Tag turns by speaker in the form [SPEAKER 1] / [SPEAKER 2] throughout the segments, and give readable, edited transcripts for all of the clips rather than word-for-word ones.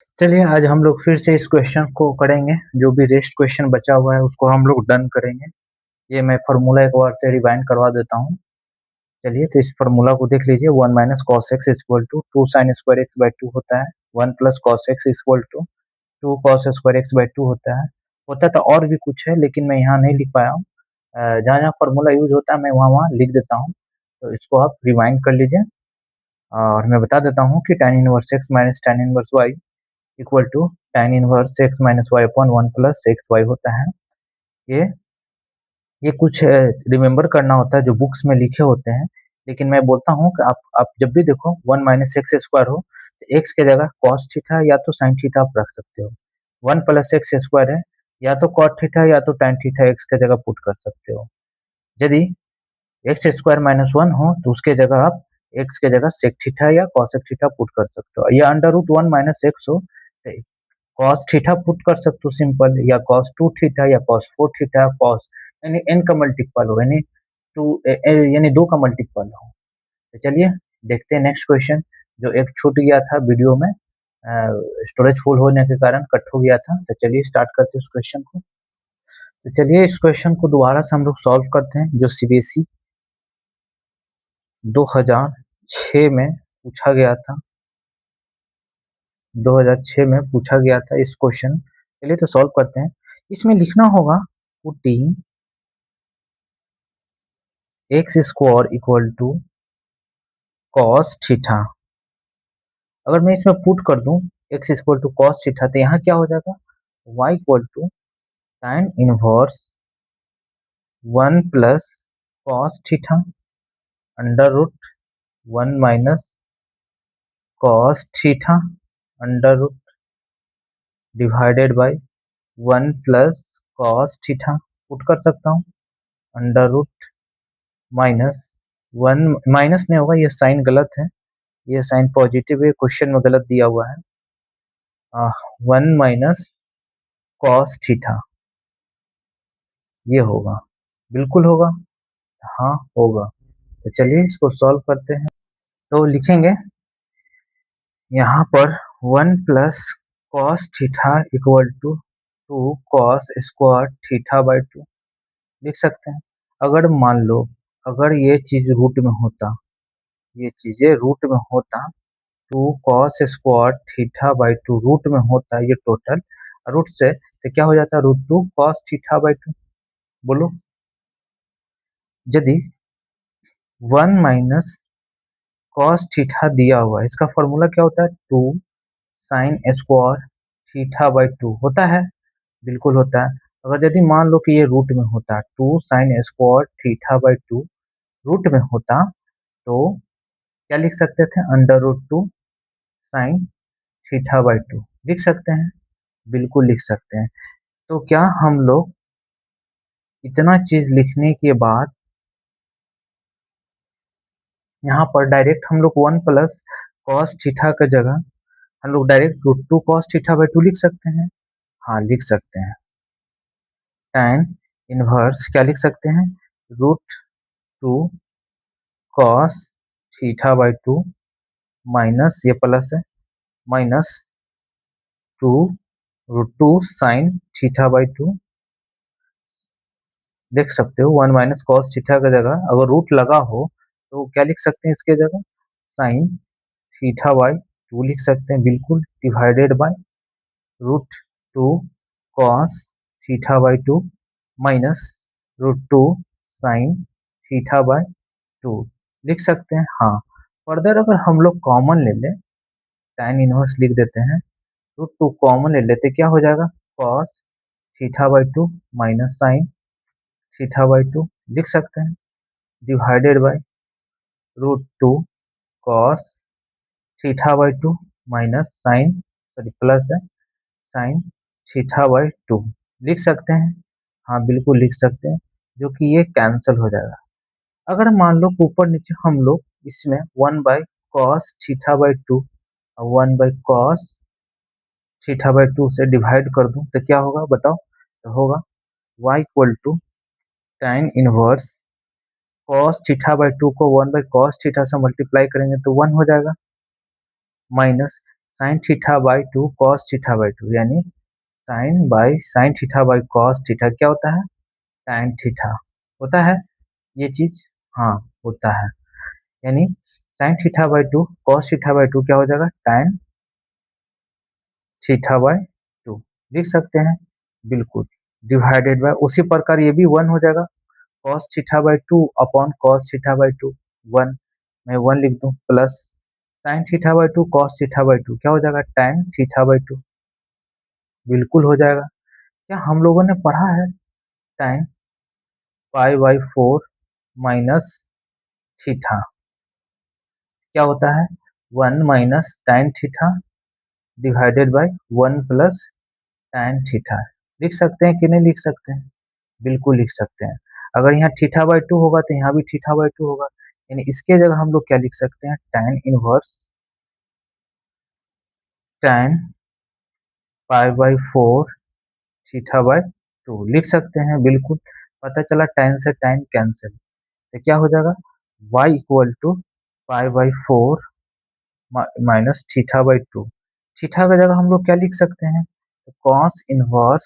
[SPEAKER 1] चलिए आज हम लोग फिर से इस क्वेश्चन को करेंगे। जो भी रेस्ट क्वेश्चन बचा हुआ है उसको हम लोग डन करेंगे। ये मैं फार्मूला एक बार से रिवाइंड करवा देता हूँ। चलिए तो इस फार्मूला को देख लीजिए। 1 minus cos X equal to 2 sine square X by 2 होता है। 1 plus cos X equal to 2 cos square X by 2 होता तो और भी कुछ है लेकिन मैं यहाँ नहीं लिख पाया हूँ। जहाँ जहाँ फार्मूला यूज होता है मैं वहाँ वहाँ लिख देता हूँ। तो इसको आप रिवाइंड कर लीजिए। और मैं बता देता हूँ कि tan inverse X minus tan inverse Y equal to tan inverse X minus Y upon 1 plus X Y होता है। ये ये कुछ रिमेम्बर करना होता है जो बुक्स में लिखे होते हैं। लेकिन मैं बोलता हूँ कि आप जब भी देखो 1 माइनस एक्स स्क्वायर हो तो एक्स के जगह कॉस थीटा या तो साइन थीटा आप रख सकते हो। 1 प्लस एक्स स्क्वायर है, या तो कॉट थीटा या तो tan थीटा एक्स के जगह पुट कर सकते हो। यदि एक्स स्क्वायर माइनस 1 हो तो उसके जगह आप एक्स के जगह सेक थीटा या कॉसेक थीटा पुट कर सकते हो। या अंडर रूट 1 माइनस एक्स हो तो कॉस थीटा पुट कर सकते हो सिंपल, या कॉस 2 थीटा या कॉस 4 थीटा कॉस यानी एन का मल्टीपल हो, यानी टू यानी 2 का मल्टीपल हो। तो चलिए देखते हैं नेक्स्ट क्वेश्चन जो एक छूट गया था वीडियो में, स्टोरेज फुल होने के कारण कट हो गया था। तो चलिए स्टार्ट करते हैं उस क्वेश्चन को। तो चलिए इस क्वेश्चन को दोबारा से हम लोग सॉल्व करते हैं जो सीबीएसई 2006 में पूछा गया था। 2006 में पूछा गया था इस क्वेश्चन। चलिए तो सॉल्व करते हैं। इसमें लिखना होगा putting X square equal to cos theta. अगर मैं इसमें पुट कर दूं X equal to cos theta तो यहाँ क्या हो जाएगा, Y equal to tan inverse 1 plus cos theta under root 1 minus cos theta under root divided by 1 plus cos theta put कर सकता हूँ अंडर रूट माइनस 1, माइनस नहीं होगा, ये साइन गलत है, ये साइन पॉजिटिव है, क्वेश्चन में गलत दिया हुआ है। 1 माइनस कॉस थीटा ये होगा, बिल्कुल होगा, हाँ होगा। तो चलिए इसको सॉल्व करते हैं। तो लिखेंगे यहाँ पर 1 plus cos theta equal to 2 cos square theta by 2 लिख सकते हैं। अगर मान लो अगर ये चीज रूट में होता, ये चीजें रूट में होता, 2 cos square theta by 2 root में होता ये टोटल, रूट से तो क्या हो जाता, रूट 2 कॉस थीटा बाई 2। बोलो यदि 1 माइनस कॉस थीटा दिया हुआ है, इसका फॉर्मूला क्या होता है, 2 साइन स्क्वायर थीटा बाई 2 होता है, बिल्कुल होता है। अगर यदि मान लो कि ये रूट में होता, 2 sine square theta by 2 root में होता तो क्या लिख सकते थे, under root 2 sine theta by 2 लिख सकते हैं, बिल्कुल लिख सकते हैं। तो क्या हम लोग इतना चीज लिखने के बाद यहाँ पर डायरेक्ट हम लोग 1 प्लस कॉस थीटा का जगह हम लोग direct route 2 cos theta by 2 लिख सकते हैं। हाँ लिख सकते हैं। tan इनवर्स क्या लिख सकते हैं, root 2 cos theta by 2 minus ये प्लस है, minus 2 root 2 sine theta by 2। देख सकते हो 1 माइनस कॉस थीटा की जगह अगर रूट लगा हो तो क्या लिख सकते हैं, इसके जगह साइन थीटा बाई 2 लिख सकते हैं, बिल्कुल, divided by root 2 cos theta by 2 minus root 2 sine theta by 2 लिख सकते हैं। हाँ फर्दर अगर हम लोग कॉमन ले लें, tan इनवर्स लिख देते हैं, रूट 2 कॉमन ले लेते क्या हो जाएगा, cos theta by 2 minus sine theta by 2 लिख सकते हैं, divided by root 2 cos theta by 2 minus sine, sorry plus है, साइन थीटा बाई 2 लिख सकते हैं। हाँ बिल्कुल लिख सकते हैं, जो कि ये कैंसिल हो जाएगा। अगर मान लो ऊपर नीचे हम लोग इसमें 1 बाई कॉस थीटा बाई 2 और 1 बाई कॉस थीटा बाई 2 से डिवाइड कर दूं तो क्या होगा बताओ, तो होगा y equal to tan inverse cos theta by 2 को 1 बाई कॉस थीटा से मल्टीप्लाई करेंगे तो 1 हो जाएगा, minus sine theta by two cos theta by two, यानी sine theta by cos theta क्या होता है, tan थीटा होता है ये चीज। हाँ होता है, यानी sine theta by two cos theta by two क्या हो जाएगा, tan थीटा बाई टू लिख सकते हैं, बिल्कुल। डिवाइडेड बाय उसी प्रकार ये भी वन हो जाएगा, cos theta by two upon cos theta by to, one, मैं वन लिख दूं, plus sign theta by two cos theta by two क्या हो जाएगा, tan थीटा बाई टू, बिल्कुल हो जाएगा। क्या हम लोगों ने पढ़ा है, tan pi by four minus theta क्या होता है, one minus tan theta divided by one plus tan theta, लिख सकते हैं कि नहीं लिख सकते हैं, बिल्कुल लिख सकते हैं। अगर यहाँ थीटा बाई टू होगा तो यहाँ भी थीटा बाई टू होगा, यानी इसके जगह हम लोग क्या लिख सकते हैं, tan pi by four theta by two लिख सकते हैं, बिल्कुल। पता चला tan से tan कैंसिल, तो क्या हो जाएगा, y equal to pi by four minus theta by two, theta की जगह हम लोग क्या लिख सकते हैं, कॉस इनवर्स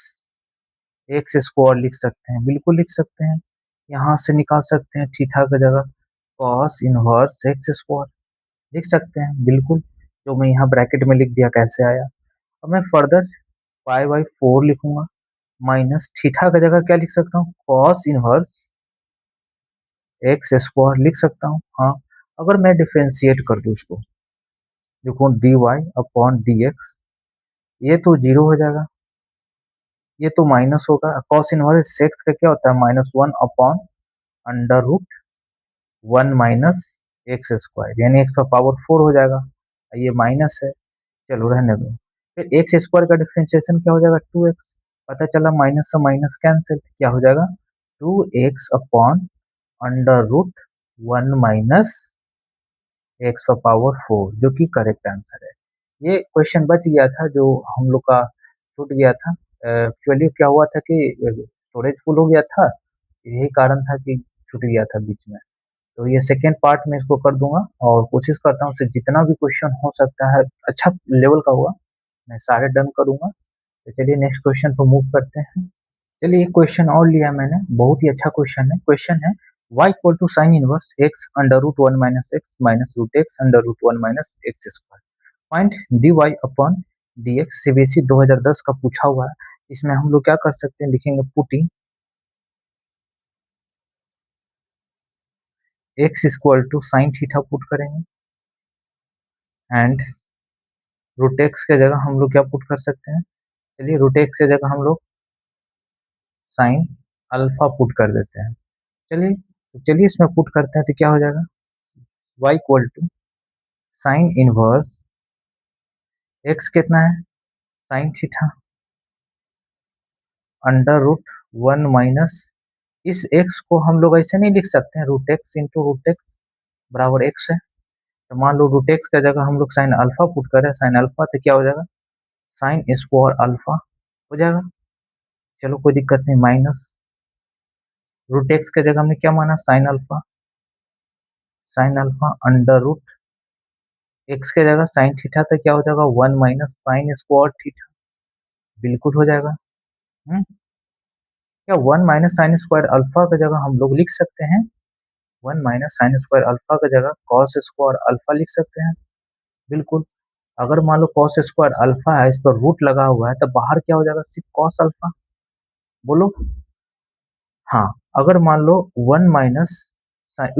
[SPEAKER 1] एक्स स्क्वायर लिख सकते हैं, बिल्कुल लिख सकते हैं। यहाँ से निकाल सकते हैं थीटा की जगह कॉस इनवर्स एक्स स्क्वायर लिख सकते हैं, बिल्कुल। जो मैं यहाँ ब्रैकेट में लिख दिया कैसे आया। अब मैं फर्दर पाई बाई फोर लिखूंगा, माइनस थीटा की जगह क्या लिख सकता हूँ, कॉस इनवर्स एक्स स्क्वायर लिख सकता हूँ। हाँ, अगर मैं डिफ्रेंशिएट कर दूँ उसको, देखो D Y upon D x, ये तो जीरो हो जाएगा, ये तो माइनस होगा, कॉस इनवर्स एक्स का क्या होता है, minus one upon under root one minus x square, यानी एक्स का पावर फोर हो जाएगा, ये माइनस है, चलो रहने दो। फिर एक्स स्क्वायर का डिफ्रेंशिएशन क्या हो जाएगा, टू एक्स, पता चला माइनस से माइनस कैंसिल, क्या हो जाएगा, two x upon under root one minus X का पावर फोर, जो कि करेक्ट आंसर है। ये क्वेश्चन बच गया था, जो हम लोग का छूट गया था। एक्चुअली क्या हुआ था कि स्टोरेज फुल हो गया था, यही कारण था कि छूट गया था बीच में। तो ये सेकेंड पार्ट में इसको कर दूंगा, और कोशिश करता हूँ से जितना भी क्वेश्चन हो सकता है अच्छा लेवल का हुआ मैं सारे डन करूंगा। तो चलिए नेक्स्ट क्वेश्चन पर मूव करते हैं। चलिए एक क्वेश्चन और लिया मैंने, बहुत ही अच्छा क्वेश्चन है y equal to sine inverse X under root one minus root X under root one minus x square, find D Y upon D X, CBSE 2010 का पूछा हुआ है। इसमें हम लोग क्या कर सकते हैं, लिखेंगे putting x equal to sine theta put करेंगे, एंड रूट एक्स के जगह हम लोग क्या पुट कर सकते हैं, चलिए रूट एक्स के जगह हम लोग साइन अल्फा पुट कर देते हैं। चलिए चलिए इसमें पुट करते हैं तो क्या हो जाएगा, y equal to sine inverse X कितना है, sine theta under root one minus, इस एक्स को हम लोग ऐसे नहीं लिख सकते हैं, root x into root X बराबर एक्स है। तो मान लो रूट एक्स का जगह हम लोग साइन अल्फा पुट करें, साइन अल्फा तो क्या हो जाएगा, साइन स्क्वायर अल्फा हो जाएगा। चलो कोई दिक्कत नहीं, माइनस रूट एक्स के जगह हमने क्या माना, sine alpha under root X के जगह साइन थीटा तो क्या हो जाएगा, one minus sine square theta, बिल्कुल हो जाएगा। क्या one minus sine square alpha की जगह हम लोग लिख सकते हैं, one minus sine square alpha की जगह कॉस स्क्वायर अल्फा लिख सकते हैं, बिल्कुल। अगर मान लो कॉस स्क्वायर अल्फा है, इस पर रूट लगा हुआ है, तो बाहर क्या हो जाएगा, सिर्फ कॉस अल्फा, बोलो। हाँ, अगर मान लो वन माइनस,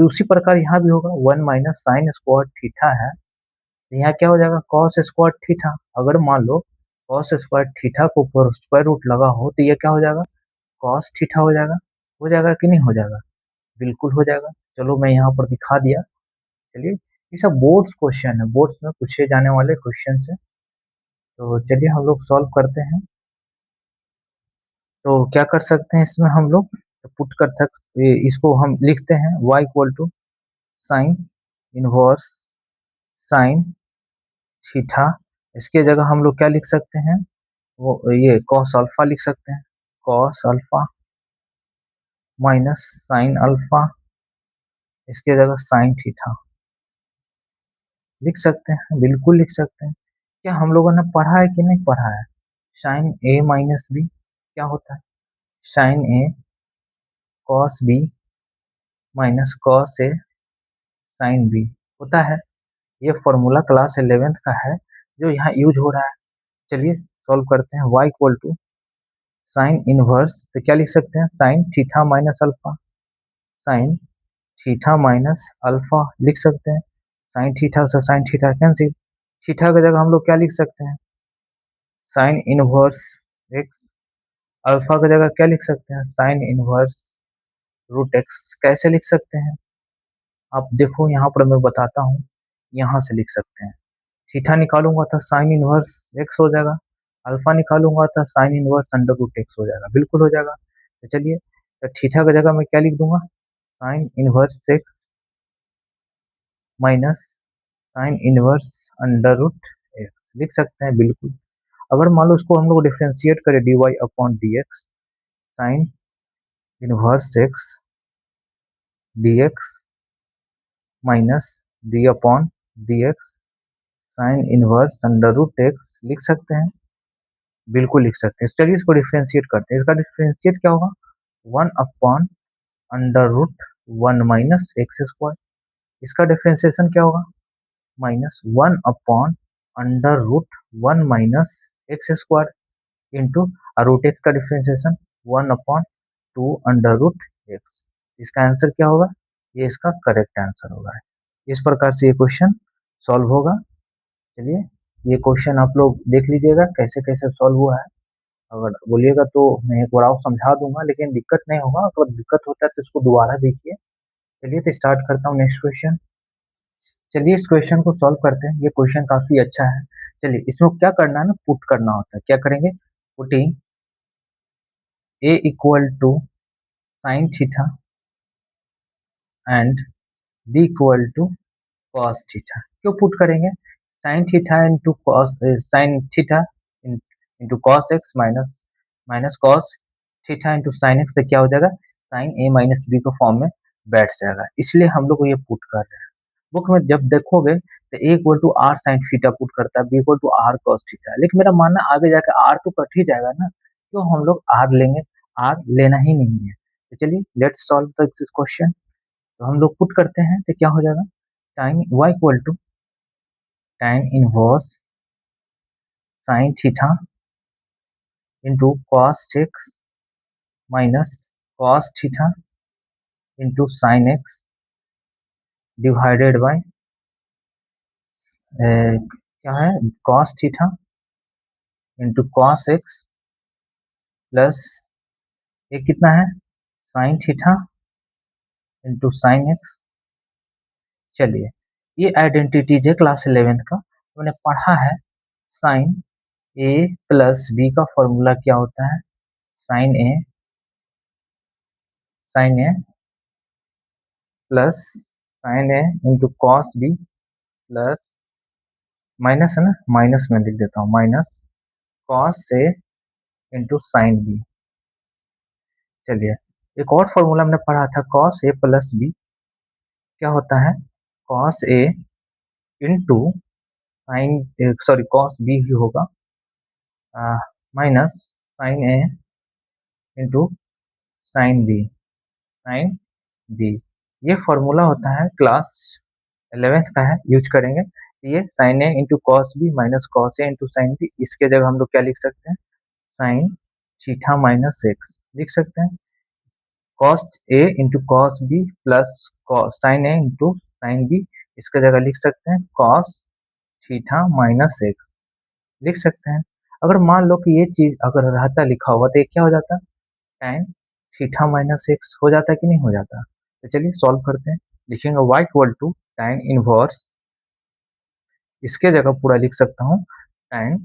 [SPEAKER 1] उसी प्रकार यहाँ भी होगा, one minus sine square theta है, तो यहाँ क्या हो जाएगा, कॉस स्क्वायर थीटा। अगर मान लो कॉस स्क्वायर थीटा को ऊपर स्क्वायर रूट लगा हो, तो ये क्या हो जाएगा, कॉस थीटा हो जाएगा कि नहीं हो जाएगा, बिल्कुल हो जाएगा। चलो मैं यहाँ पर दिखा दिया। चलिए ये सब बोर्ड्स क्वेश्चन है, बोर्ड्स में पूछे जाने वाले क्वेश्चन है, तो चलिए हम लोग सॉल्व करते हैं। तो क्या कर सकते हैं इसमें हम लोग, तो पुट कर सकते, इसको हम लिखते हैं y equal to sine inverse sine theta, इसके जगह हम लोग क्या लिख सकते हैं, वो ये कॉस अल्फा लिख सकते हैं, cos alpha minus sine alpha, इसके जगह साइन थीटा लिख सकते हैं, बिल्कुल लिख सकते हैं। क्या हम लोगों ने पढ़ा है कि नहीं पढ़ा है? साइन ए माइनस बी क्या होता है? साइन ए कॉस बी माइनस कॉस ए साइन बी होता है। ये फॉर्मूला क्लास 11th का है जो यहाँ यूज हो रहा है। चलिए सॉल्व करते हैं। y equal to sine inverse, तो क्या लिख सकते हैं? Sine theta minus alpha, sine theta minus alpha लिख सकते हैं। साइन थीटा से साइन थीटा कैंसिल, थीटा की जगह हम लोग क्या लिख सकते हैं? Sine inverse x. अल्फा की जगह क्या लिख सकते हैं? Sine inverse root X. कैसे लिख सकते हैं? आप देखो यहाँ पर मैं बताता हूँ, यहाँ से लिख सकते हैं। थीटा निकालूंगा तो साइन इनवर्स एक्स हो जाएगा, अल्फा निकालूंगा तो sine inverse under root X हो जाएगा, बिल्कुल हो जाएगा। तो चलिए, तो थीटा की जगह मैं क्या लिख दूंगा? Sine inverse X minus sine inverse under root X लिख सकते हैं, बिल्कुल। अगर मान लो इसको हम लोग डिफ्रेंशिएट करें dy upon D X, sine inverse X D X minus D upon D X sine inverse under root X लिख सकते हैं, बिल्कुल लिख सकते हैं। चलिए इसको डिफ्रेंशिएट करते हैं। इसका डिफ्रेंशिएट क्या होगा? One upon under root one minus x square. इसका डिफ्रेंशिएशन क्या होगा? Minus one upon under root one minus x square into root X का differentiation one upon two under root X. इसका आंसर क्या होगा? ये इसका करेक्ट आंसर होगा। इस प्रकार से ये क्वेश्चन सॉल्व होगा। चलिए ये क्वेश्चन आप लोग देख लीजिएगा कैसे कैसे सॉल्व हुआ है। अगर बोलिएगा तो मैं एक बार और समझा दूंगा, लेकिन दिक्कत नहीं होगा। अगर दिक्कत होता है तो इसको दोबारा देखिए। चलिए तो स्टार्ट करता हूँ नेक्स्ट क्वेश्चन। चलिए इस क्वेश्चन को सॉल्व करते हैं। ये क्वेश्चन काफी अच्छा है। चलिए इसमें क्या करना है ना, पुट करना होता है। क्या करेंगे? Putting A equal to sine theta and B equal to cos theta. क्यों पुट करेंगे? Sine theta into cos, sine theta into cos X minus minus cos theta into sine X, तो क्या हो जाएगा? साइन ए माइनस बी के form में बैठ जाएगा, इसलिए हम लोग ये पुट कर रहे हैं। बुक में जब देखोगे तो A equal to R sine theta put करता है, B equal to R cos theta, लेकिन मेरा मानना आगे जाकर आर तो कट ही जाएगा ना, क्यों हम लोग आर लेंगे? आर लेना ही नहीं है। तो चलिए लेट्स सॉल्व दिस क्वेश्चन। तो हम लोग पुट करते हैं तो क्या हो जाएगा? Time y equal to tan inverse sine theta into cos X minus cos theta into sine X divided by क्या है? Cos theta into cos X plus ये कितना है? Sine theta into sine X. चलिए ये आइडेंटिटीज है class 11th का, मैंने पढ़ा है। साइन ए प्लस बी का फॉर्मूला क्या होता है? Sine A plus sine A into cos B plus minus है ना, माइनस में लिख देता हूँ, minus cos A into sine B. चलिए एक और फॉर्मूला हमने पढ़ा था, कॉस ए प्लस बी क्या होता है? Cos A into sine, sorry cos B ही होगा, minus sine A into sine B, sine B. ये फॉर्मूला होता है क्लास 11th का है, यूज करेंगे। ये sine A into cos B minus cos A into sine B, इसके जगह हम लोग क्या लिख सकते हैं? साइन थीटा माइनस एक्स लिख सकते हैं। Cos A into cos B plus sine A into sine B, इसके जगह लिख सकते हैं कॉस थीटा माइनस एक्स लिख सकते हैं। अगर मान लो कि ये चीज अगर रहता लिखा हुआ तो ये क्या हो जाता? tan थीटा माइनस एक्स हो जाता कि नहीं हो जाता? तो चलिए सॉल्व करते हैं। लिखेंगे y equal to tan inverse, इसके जगह पूरा लिख सकता हूँ tan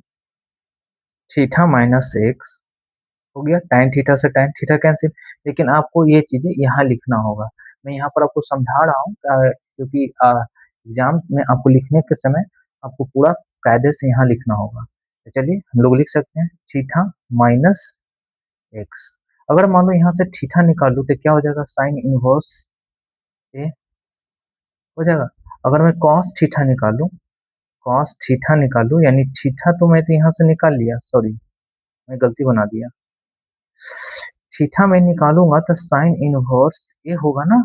[SPEAKER 1] थीटा माइनस एक्स हो गया। tan थीटा से tan थीटा कैंसिल, लेकिन आपको ये चीजें यहाँ लिखना होगा। मैं यहाँ पर आपको समझा रहा हूँ क्योंकि एग्जाम में आपको लिखने के समय आपको पूरा कायदे से यहाँ लिखना होगा। तो चलिए हम लोग लिख सकते हैं थीटा माइनस एक्स। अगर मान लो यहाँ से थीटा निकालूं तो क्या हो जाएगा? साइन इनवर्स ए हो जाएगा। अगर मैं कॉस थीटा निकालूं कॉस थीटा निकालू, यानी थीटा तो मैं तो यहाँ से निकाल लिया, सॉरी मैं गलती बना दिया। थीटा मैं निकालूंगा तो साइन इनवर्स ए होगा ना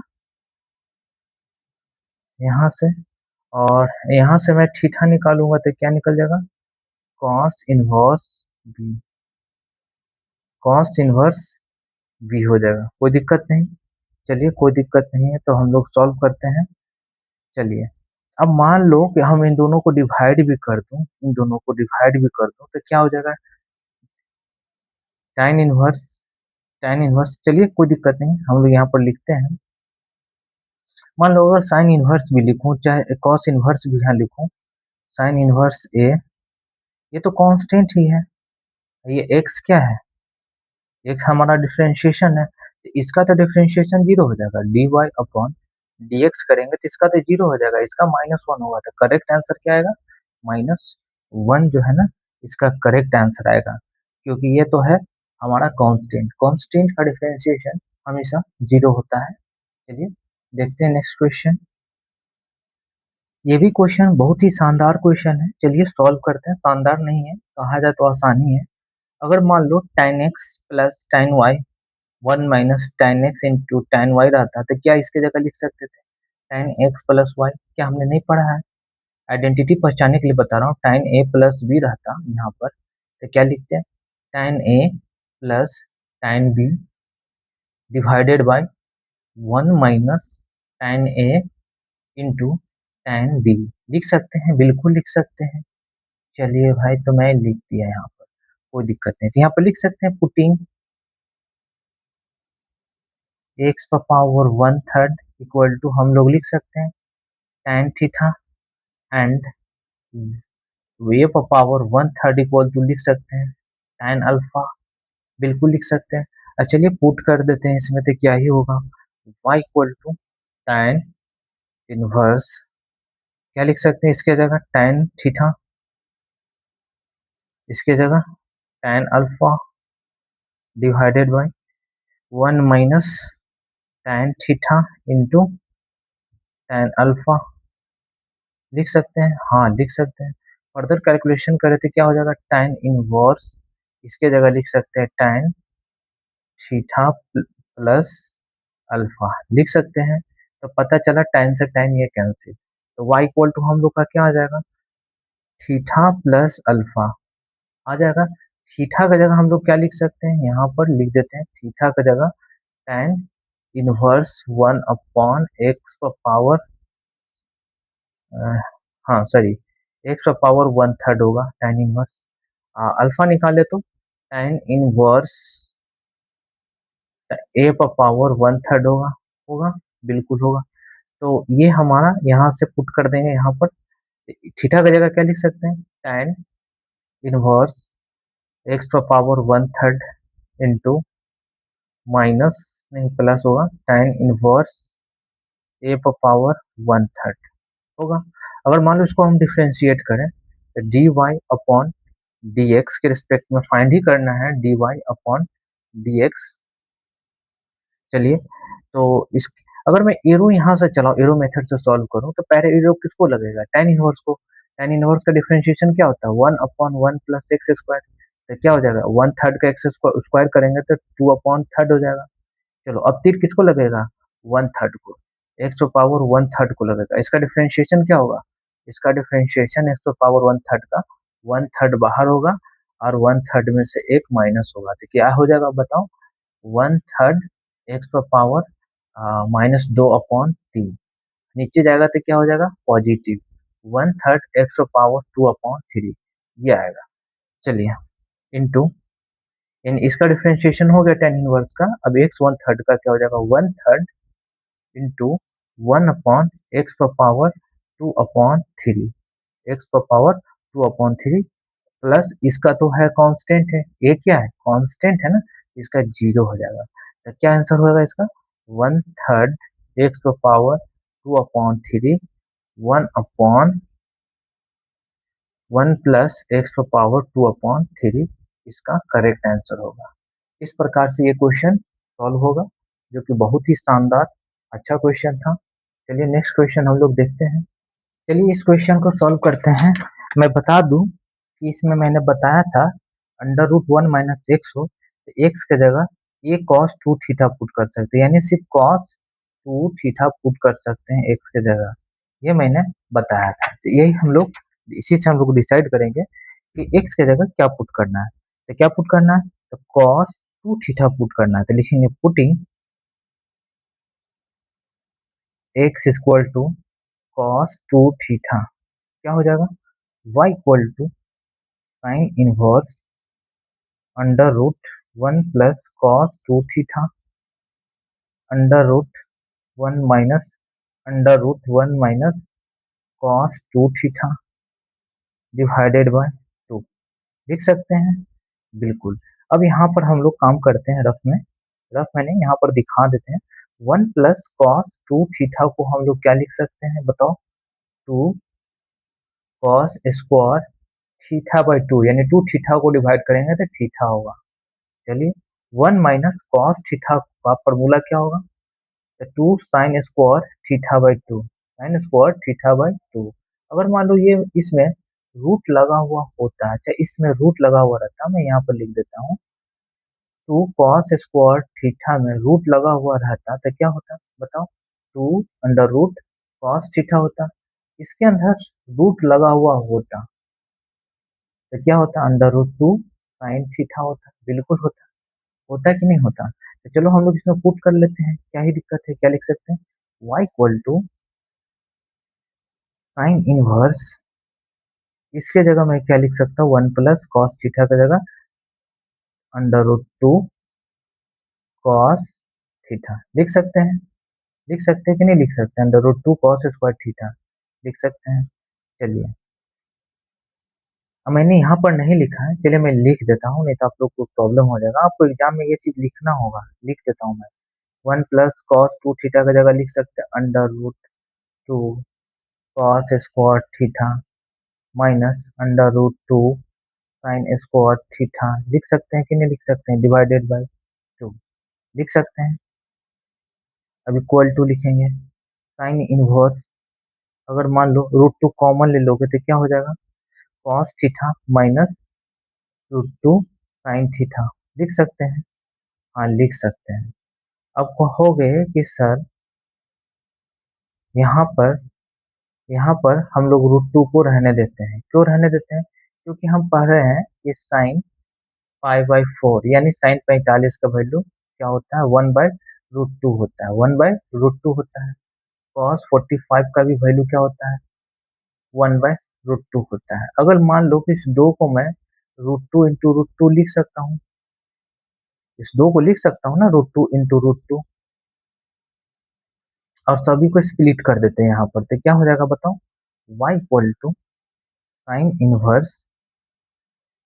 [SPEAKER 1] यहाँ से, और यहाँ से मैं थीटा निकालूंगा तो क्या निकल जाएगा, cos inverse B, cos inverse B हो जाएगा। कोई दिक्कत नहीं, चलिए कोई दिक्कत नहीं है, तो हम लोग सॉल्व करते हैं। चलिए अब मान लो कि हम इन दोनों को डिवाइड भी कर दूं, इन दोनों को डिवाइड भी कर दूं तो क्या हो जाएगा, tan इनवर्स, tan इनवर्स, चलिए कोई दिक्कत नहीं, हम लोग यहाँ पर लिखते हैं। मान लो अगर साइन इनवर्स भी लिखूं, चाहे कॉस इनवर्स भी यहाँ लिखूं, साइन इनवर्स ए, ये तो कांस्टेंट ही है, ये एक्स क्या है, एक्स हमारा डिफरेंशिएशन है, तो इसका तो डिफरेंशिएशन जीरो हो जाएगा, D Y upon D X करेंगे तो इसका तो जीरो हो जाएगा, इसका -1 होगा, तो करेक्ट आंसर क्या आएगा, -1 जो है ना, इसका करेक्ट आंसर आएगा, क्योंकि ये तो है हमारा कांस्टेंट, कांस्टेंट का डिफरेंशिएशन हमेशा जीरो होता है। चलिए देखते हैं नेक्स्ट क्वेश्चन। ये भी क्वेश्चन बहुत ही शानदार क्वेश्चन है, चलिए सॉल्व करते हैं। शानदार नहीं है, कहा जाए तो आसानी है। अगर मान लो tan x plus tan y 1 minus tan x into tan y रहता तो क्या इसके जगह लिख सकते थे, tan x प्लस y, क्या हमने नहीं पढ़ा है, आइडेंटिटी पहचानने के लिए बता रहा हूँ, tan a प्लस b रहता यहाँ पर तो क्या लिखते हैं, tan a plus tan b divided by 1 minus tan a into tan b, लिख सकते हैं, बिल्कुल लिख सकते हैं। चलिए भाई, तो मैं लिख दिया यहाँ पर, कोई दिक्कत नहीं, तो यहाँ पर लिख सकते हैं putting X power 1/3 equal to, हम लोग लिख सकते हैं tan theta and Y power 1/3 equal to लिख सकते हैं tan अल्फा, बिल्कुल लिख सकते हैं। अच्छा चलिए पुट कर देते हैं इसमें, तो क्या ही होगा, y equal to tan inverse, क्या लिख सकते हैं इसके जगह, tan थीटा, इसके जगह tan alpha divided by 1 minus tan theta into tan alpha, लिख सकते हैं, हाँ लिख सकते हैं। फर्दर कैलकुलेशन करें तो क्या हो जाएगा, tan इनवर्स, इसके जगह लिख सकते हैं tan थीटा प्लस अल्फा, लिख सकते हैं। तो पता चला tan से tan ये कैंसिल, तो y इक्वल टू हम लोग का क्या आ जाएगा, थीटा प्लस अल्फा आ जाएगा। थीटा का जगह हम लोग क्या लिख सकते हैं, यहाँ पर लिख देते हैं थीटा का जगह tan inverse 1 upon x power, हाँ सॉरी, एक्स पावर 1/3 होगा tan इनवर्स, अल्फा निकाले तो tan इनवर्स ए पावर 1/3 होगा, होगा, बिल्कुल होगा। तो ये हमारा यहाँ से पुट कर देंगे यहाँ पर, थीटा की जगह क्या लिख सकते हैं, tan inverse x power 1/3 into minus, नहीं प्लस होगा, tan इनवर्स ए पावर 1/3 होगा। अगर मान लो इसको हम डिफ्रेंशिएट करें तो D Y upon D X के रिस्पेक्ट में फाइंड ही करना है, D Y upon D X. चलिए तो इस, अगर मैं एरो यहाँ से चलाऊँ, एरो मेथड से सॉल्व करूँ, तो पहले एरो किसको लगेगा, tan इनवर्स को, tan इनवर्स का डिफरेंशिएशन क्या होता है, 1 अपॉन 1 प्लस एक्स स्क्वायर, तो क्या हो जाएगा 1/3 का एक्स स्क्वायर करेंगे तो 2 अपॉन 3 हो जाएगा। चलो अब तीर किसको लगेगा, 1/3 को, एक्स पावर 1/3 को लगेगा, इसका डिफरेंशिएशन क्या होगा, इसका डिफरेंशिएशन एक्स पावर 1/3 का 1/3 बाहर होगा और 1/3 में से एक माइनस होगा, तो क्या हो जाएगा बताओ, 1/3 एक्स पावर -2/3, नीचे जाएगा तो क्या हो जाएगा पॉजिटिव 1/3 एक्स पावर 2/3, ये आएगा। चलिए इंटू इन, इसका डिफरेंशिएशन हो गया tan इनवर्स का, अब एक्स 1/3 का क्या हो जाएगा 1/3 into 1/x power 2/3, x power 2/3 plus इसका तो है कांस्टेंट है, ये क्या है कांस्टेंट है ना, इसका जीरो हो जाएगा, तो क्या आंसर होगा इसका 1/3 x power 2/3 1 plus x power 2/3, इसका करेक्ट आंसर होगा। इस प्रकार से ये क्वेश्चन सॉल्व होगा, जो कि बहुत ही शानदार अच्छा क्वेश्चन था। चलिए नेक्स्ट क्वेश्चन हम लोग देखते हैं। चलिए इस क्वेश्चन को सॉल्व करते हैं। मैं बता दूं कि इसमें मैंने बताया था under root one minus x हो तो एक्स की जगह a cos two theta put कर सकते हैं, यानी सिर्फ कॉस टू थीटा पुट कर सकते हैं एक्स की जगह। ये मैंने बताया था, तो यही हम लोग इसी से हम लोग डिसाइड करेंगे कि एक्स की जगह क्या पुट करना है। तो क्या पुट करना है, तो कॉस टू थीटा पुट करना है, तो लिखेंगे putting x equal to cos two theta, क्या हो जाएगा y equal to sine inverse under root one plus cos two theta under root one minus under root one minus cos two theta divided by two. लिख सकते हैं बिल्कुल। अब यहाँ पर हम लोग काम करते हैं रफ में, रफ में नहीं यहाँ पर दिखा देते हैं। One plus cos two theta को हम लोग क्या लिख सकते हैं बताओ, two cos square theta by two, यानी टू थीटा को डिवाइड करेंगे तो थीटा होगा। चलिए वन माइनस कॉस थीटा का फॉर्मूला क्या होगा, तो two sine square theta by two, sine square theta by two. अगर मान लो ये इसमें रूट लगा हुआ होता है, चाहे इसमें रूट लगा हुआ रहता, मैं यहाँ पर लिख देता हूँ टू कॉस स्क्वायर थीटा में रूट लगा हुआ रहता तो क्या होता बताओ, two under root cos theta होता। इसके अंदर रूट लगा हुआ होता तो क्या होता, under root two sine theta होता, बिल्कुल होता। होता है कि नहीं होता, तो चलो हम लोग इसमें पुट कर लेते हैं, क्या ही दिक्कत है, क्या लिख सकते हैं y equal to sine inverse, इसके जगह मैं क्या लिख सकता हूँ, वन प्लस कॉस थीटा की जगह under root two cos theta लिख सकते हैं। लिख सकते हैं कि नहीं लिख सकते, under root two cos square theta लिख सकते हैं। चलिए अब मैंने यहाँ पर नहीं लिखा है, चलिए मैं लिख देता हूँ, नहीं तो आप लोग को प्रॉब्लम हो जाएगा, आपको एग्जाम में ये चीज लिखना होगा। लिख देता हूँ मैं, one plus cos two theta की जगह लिख सकते हैं under root two cos square theta minus under root two sine square theta लिख सकते हैं कि नहीं लिख सकते हैं, डिवाइडेड बाय टू लिख सकते हैं। अब इक्वल टू लिखेंगे साइन इनवर्स, अगर मान लो रूट टू कॉमन ले लोगे तो क्या हो जाएगा, cos theta minus root two sine theta लिख सकते हैं। हाँ लिख सकते हैं। अब कहोगे कि सर यहाँ पर यहाँ पर हम लोग रूट टू को रहने देते हैं, क्यों रहने देते हैं, क्योंकि हम पढ़ रहे हैं कि साइन पाई बाई फोर यानी साइन 45 का वैल्यू क्या होता है, वन बाय रूट टू होता है, वन बाय रूट टू होता है। कॉस 45 का भी वैल्यू क्या होता है, वन बाय रूट टू होता है। अगर मान लो कि इस दो को मैं root two into root two लिख सकता हूँ, इस दो को लिख सकता हूँ ना, root two into root two, और सभी को स्प्लिट कर देते हैं यहाँ पर, तो क्या हो जाएगा बताओ, y equal to sine inverse,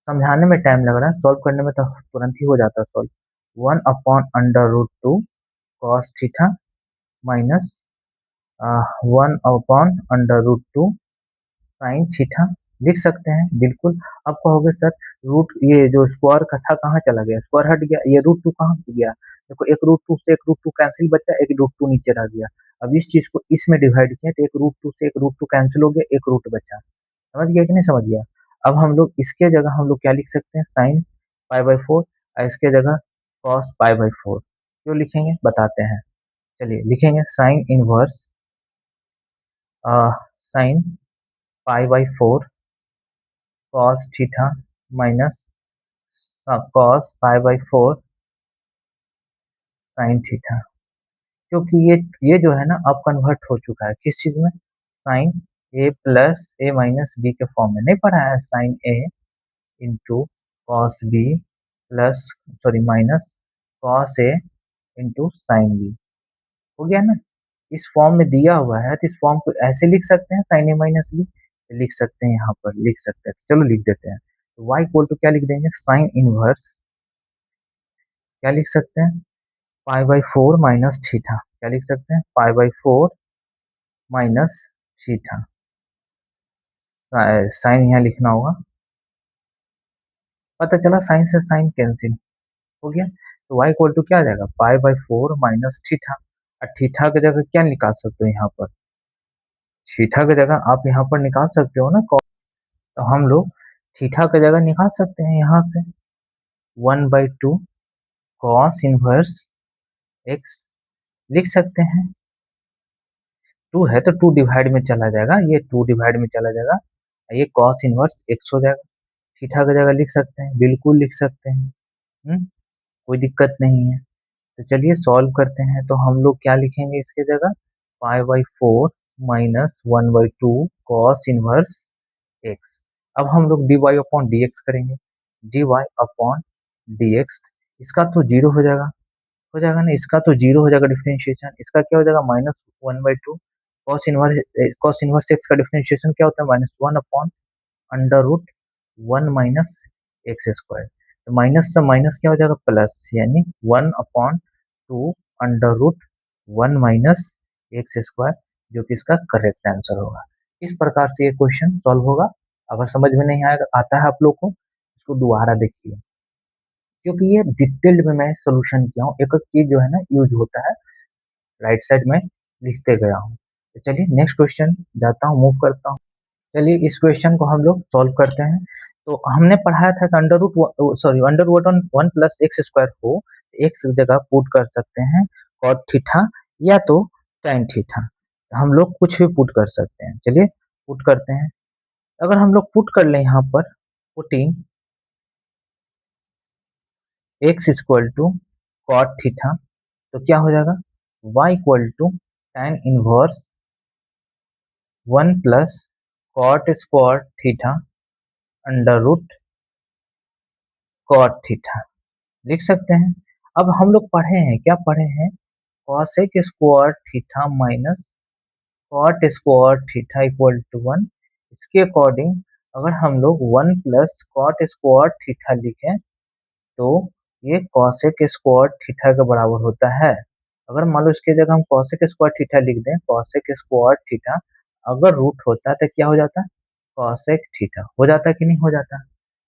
[SPEAKER 1] समझाने में टाइम लग रहा है, सॉल्व करने में तो तुरंत ही हो जाता है solve, one upon under root two cos theta minus one upon under root two sine theta लिख सकते हैं बिल्कुल। अब कहोगे सर रूट ये जो स्क्वायर का था कहाँ चला गया, स्क्वायर हट गया, ये रूट टू कहाँ गया, देखो एक रूट टू से एक रूट टू कैंसिल बचा, एक रूट टू नीचे रह गया। अब इस चीज को इसमें डिवाइड किया तो एक रूट टू से एक रूट टू कैंसिल हो गया, एक रूट बचा। समझ गया कि नहीं समझ गया। अब हम लोग इसके जगह हम लोग क्या लिख सकते हैं, साइन पाई बाई फोर, और इसके जगह कॉस पाई बाई फोर, क्यों लिखेंगे बताते हैं। चलिए लिखेंगे sine inverse sine pi by four cos theta minus cos pi by four sine theta, क्योंकि ये जो है ना अब कन्वर्ट हो चुका है किस चीज में, sine A plus A minus B के फॉर्म में, नहीं पढ़ा है sine A into cos B plus sorry minus cos A into sine B, हो गया ना। इस फॉर्म में दिया हुआ है तो इस फॉर्म को ऐसे लिख सकते हैं, साइन ए माइनस बी लिख सकते हैं, यहाँ पर लिख सकते हैं, चलो लिख देते हैं। तो वाई इक्वल टू क्या लिख देंगे, साइन इनवर्स क्या लिख सकते हैं, pi by four minus theta, क्या लिख सकते हैं, pi by four minus theta, sine यहाँ लिखना होगा, पता चला साइन से साइन कैंसिल हो गया। तो y इक्वल टू क्या आ जाएगा, पाई बाई फोर माइनस थीटा, और थीटा की जगह क्या निकाल सकते हो यहाँ पर, थीटा की जगह आप यहाँ पर निकाल सकते हो ना cos, तो हम लोग थीटा की जगह निकाल सकते हैं यहाँ से 1/2 cos इनवर्स x लिख सकते हैं। 2 है तो 2 डिवाइड में चला जाएगा, ये 2 डिवाइड में चला जाएगा, ये cos इनवर्स x हो जाएगा। थीटा की जगह लिख सकते हैं, बिल्कुल लिख सकते हैं। कोई दिक्कत नहीं है। तो चलिए सॉल्व करते हैं। तो हम लोग क्या लिखेंगे इसके जगह, पाई/4 माइनस 1/2 cos इनवर्स x। अब हम लोग dy अपॉन dx करेंगे, dy अपॉन dx। इसका तो जीरो हो जाएगा ना, इसका तो जीरो हो जाएगा डिफरेंशिएशन। इसका क्या हो जाएगा, -1/2 cos इनवर्स x का डिफरेंशिएशन क्या होता है, -1 upon under root 1 minus x square. तो माइनस से माइनस क्या हो जाएगा, प्लस, यानी 1/2 under root 1 minus x square, जो कि इसका करेक्ट आंसर होगा। इस प्रकार से ये क्वेश्चन सॉल्व होगा। अगर समझ में नहीं आएगा आता है आप लोग को, इसको दोबारा देखिए, क्योंकि ये डिटेल्ड में मैं सोल्यूशन किया हूँ, एक एक चीज जो है ना यूज होता है, राइट साइड में लिखते गया हूँ। तो चलिए नेक्स्ट क्वेश्चन जाता हूँ, मूव करता हूँ। चलिए इस क्वेश्चन को हम लोग सॉल्व करते हैं। तो हमने पढ़ाया था कि under root on 1 plus x square को एक्स की जगह पुट कर सकते हैं cot थीटा या तो tan थीटा। तो हम लोग कुछ भी पुट कर सकते हैं, चलिए पुट करते हैं। अगर हम लोग पुट कर लें यहाँ पर, putting x equal to cot theta, तो क्या हो जाएगा, y equal to tan inverse 1 plus cot square theta under root cot theta लिख सकते हैं। अब हम लोग पढ़े हैं, क्या पढ़े हैं, cosec square theta minus cot square theta equal to 1। इसके अकॉर्डिंग अगर हम लोग 1 प्लस cot स्क्वायर थीटा लिखें तो ये cosec स्क्वायर थीटा के बराबर होता है। अगर मान लो इसकी जगह हम cosec स्क्वायर थीटा लिख दें, cosec स्क्वायर थीटा अगर रूट होता तो क्या हो जाता, cosec थीटा हो जाता कि नहीं हो जाता,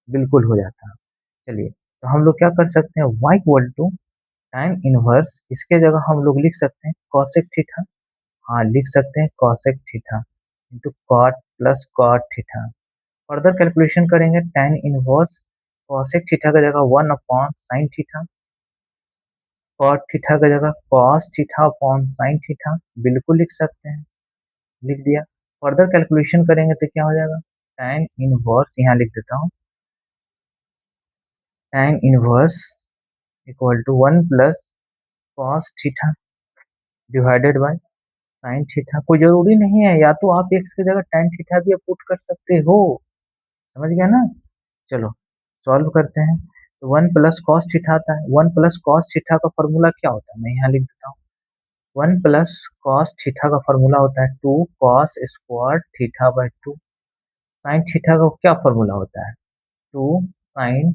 [SPEAKER 1] बिल्कुल हो जाता। चलिए तो हम लोग क्या कर सकते हैं, y equal to tan inverse, इसके जगह हम लोग लिख सकते हैं cosec थीटा। हाँ लिख सकते हैं cosec theta into cot plus cot theta. Further calculation करेंगे, tan इनवर्स cosec थीटा की जगह 1 upon sin theta, cot theta की जगह cos theta upon sin theta, बिल्कुल लिख सकते हैं, लिख दिया। फर्दर कैलकुलेशन करेंगे तो क्या हो जाएगा, tan इनवर्स, यहाँ लिख देता हूँ, tan inverse equal to 1 plus cos theta divided by sin theta. कोई जरूरी नहीं है, या तो आप x की जगह tan थीटा भी पुट कर सकते हो, समझ गया ना। चलो सॉल्व करते हैं। तो 1 प्लस कॉस थीटा आता है, 1 प्लस कॉस थीटा का फॉर्मूला क्या होता है, मैं यहाँ लिख देता हूँ। 1 प्लस कॉस थीटा का फॉर्मूला होता है 2 cos square theta by 2। Sine theta का क्या फॉर्मूला होता है, 2 sine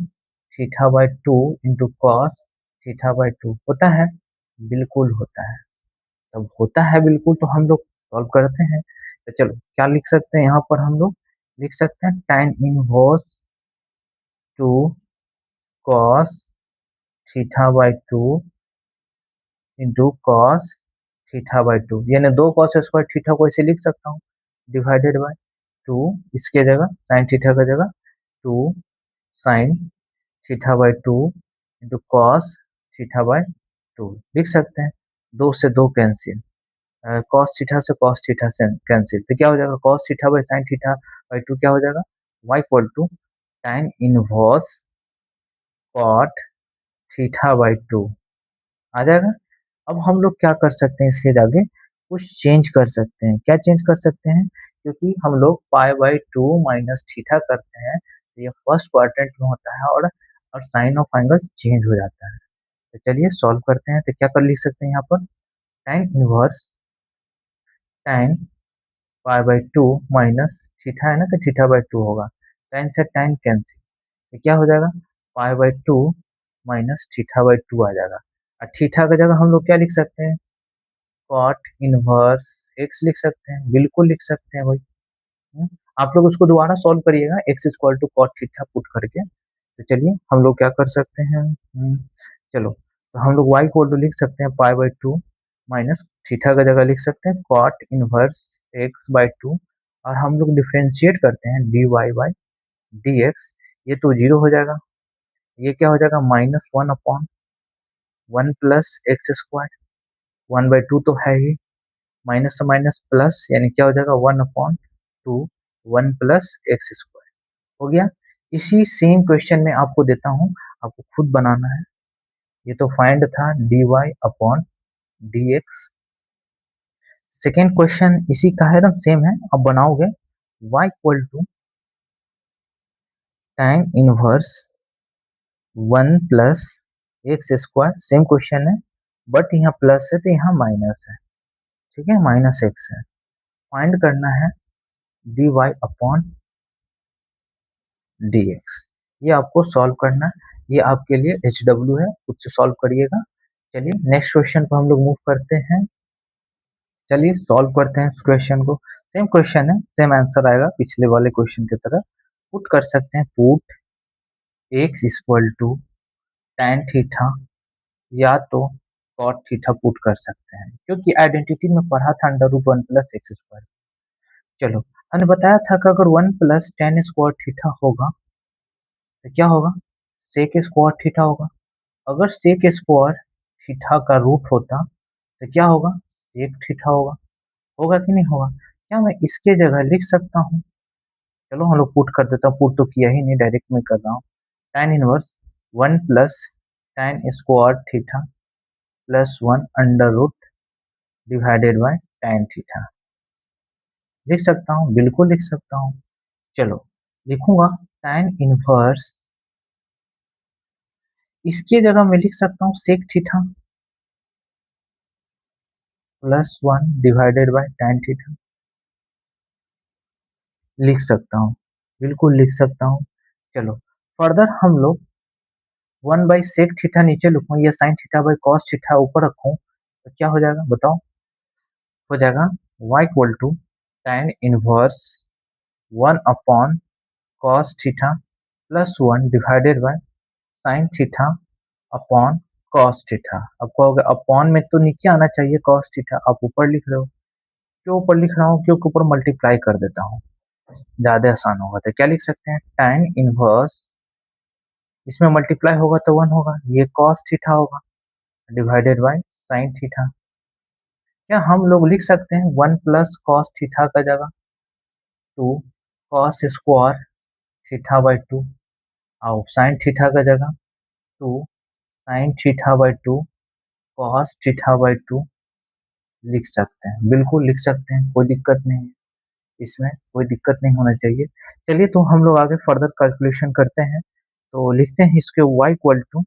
[SPEAKER 1] theta by 2 into cos theta by 2 होता है, बिल्कुल होता है। तब होता है बिल्कुल, तो हम लोग सॉल्व करते हैं। तो चलो क्या लिख सकते हैं यहाँ पर, हम लोग लिख सकते हैं tan inverse 2 cos theta by 2 into cos theta by 2, यानी 2 cos स्क्वायर थीटा को ऐसे लिख सकता हूँ, डिवाइडेड बाय 2, इसके जगह साइन थीटा का जगह 2 sine theta by 2 into cos theta by 2 लिख सकते हैं। 2 से 2 कैंसिल, कॉस थीटा से कॉस थीटा से कैंसिल, तो क्या हो जाएगा, cos theta by sine theta by 2 क्या हो जाएगा, y equal to tan inverse cot theta by 2 आ जाएगा। अब हम लोग क्या कर सकते हैं, इसके आगे कुछ चेंज कर सकते हैं, क्या चेंज कर सकते हैं, क्योंकि हम लोग पाई/2 माइनस थीटा करते हैं तो ये फर्स्ट क्वाड्रेंट में होता है, और साइन ऑफ एंगल चेंज हो जाता है। तो चलिए सॉल्व करते हैं। तो क्या कर लिख सकते हैं यहाँ पर, tan इनवर्स tan पाई/2 माइनस थीटा है ना, तो थीटा बाय 2 होगा, tan से tan कैंसिल, तो क्या हो जाएगा, पाई/2 माइनस थीटा बाय 2 आ जाएगा। और थीटा की जगह हम लोग क्या लिख सकते हैं, कॉट इनवर्स एक्स लिख सकते हैं, बिल्कुल लिख सकते हैं भाई। हम्म, आप लोग उसको दोबारा सॉल्व करिएगा, x equal to cot theta put करके। तो चलिए हम लोग क्या कर सकते हैं, चलो तो हम लोग y इक्वल टू लिख सकते हैं पाई/2 माइनस थीटा का जगह लिख सकते हैं cot inverse x by two, और हम लोग डिफ्रेंशिएट करते हैं d y by d x, ये तो जीरो हो जाएगा, ये क्या हो जाएगा minus one upon one plus x square, one by two तो है ही, माइनस से माइनस प्लस यानी क्या हो जाएगा one upon two one plus x square हो गया। इसी सेम क्वेश्चन में आपको देता हूँ, आपको खुद बनाना है। ये तो फाइंड था d Y upon D x. Second question इसी का है, एकदम सेम है, अब बनाओगे y equal to tan inverse one plus x square, same question है बट यहाँ प्लस है तो यहाँ माइनस है, ठीक है, माइनस एक्स है। फाइंड करना है D Y upon D x, ये आपको सॉल्व करना है, ये आपके लिए एच डब्ल्यू है, खुद से सॉल्व करिएगा। चलिए नेक्स्ट क्वेश्चन पर हम लोग मूव करते हैं। चलिए सॉल्व करते हैं इस क्वेश्चन को, सेम क्वेश्चन है, सेम आंसर आएगा पिछले वाले क्वेश्चन की तरह। पुट कर सकते हैं, put x equal to tan theta या तो cot थीटा पुट कर सकते हैं, क्योंकि आइडेंटिटी में पढ़ा था under root one plus x square. चलो, हमने बताया था कि अगर one plus tan square theta होगा तो क्या होगा, सेक स्क्वायर थीटा होगा। अगर सेक स्क्वायर थीटा का रूट होता तो क्या होगा, सेक थीटा होगा, होगा कि नहीं होगा। क्या मैं इसके जगह लिख सकता हूँ, चलो हम लोग पुट कर देता हूँ, पुट तो किया ही नहीं, डायरेक्ट में कर रहा हूँ। tan inverse one plus tan square theta plus one under root divided by tan theta, लिख सकता हूँ, बिल्कुल लिख सकता हूँ। चलो लिखूंगा tan इनवर्स, इसके जगह मैं लिख सकता हूँ sec theta plus one divided by tan theta, लिख सकता हूँ, बिल्कुल लिख सकता हूँ। चलो फर्दर हम लोग वन बाई सेक थीटा नीचे लिखूं या sign theta by cos theta ऊपर रखूं तो क्या हो जाएगा बताओ, हो जाएगा y equal to tan inverse one upon cos theta plus one divided by sine theta upon cos theta. अब कहोगे अपॉन में तो नीचे आना चाहिए कॉस थीटा, आप ऊपर लिख रहे हो, क्यों ऊपर लिख रहा हूँ, क्योंकि ऊपर मल्टीप्लाई कर देता हूँ, ज्यादा आसान होगा। तो क्या लिख सकते हैं, tan इनवर्स, इसमें मल्टीप्लाई होगा तो वन होगा, ये कॉस थीटा होगा डिवाइडेड बाय साइन थीटा। क्या हम लोग लिख सकते हैं वन प्लस कॉस थीटा का जगह two cos square theta by two, और साइन थीटा का जगह two sine theta by two cos theta by two लिख सकते हैं, बिल्कुल लिख सकते हैं, कोई दिक्कत नहीं है, इसमें कोई दिक्कत नहीं होना चाहिए। चलिए तो हम लोग आगे फर्दर कैलकुलेशन करते हैं, तो लिखते हैं इसके y equal to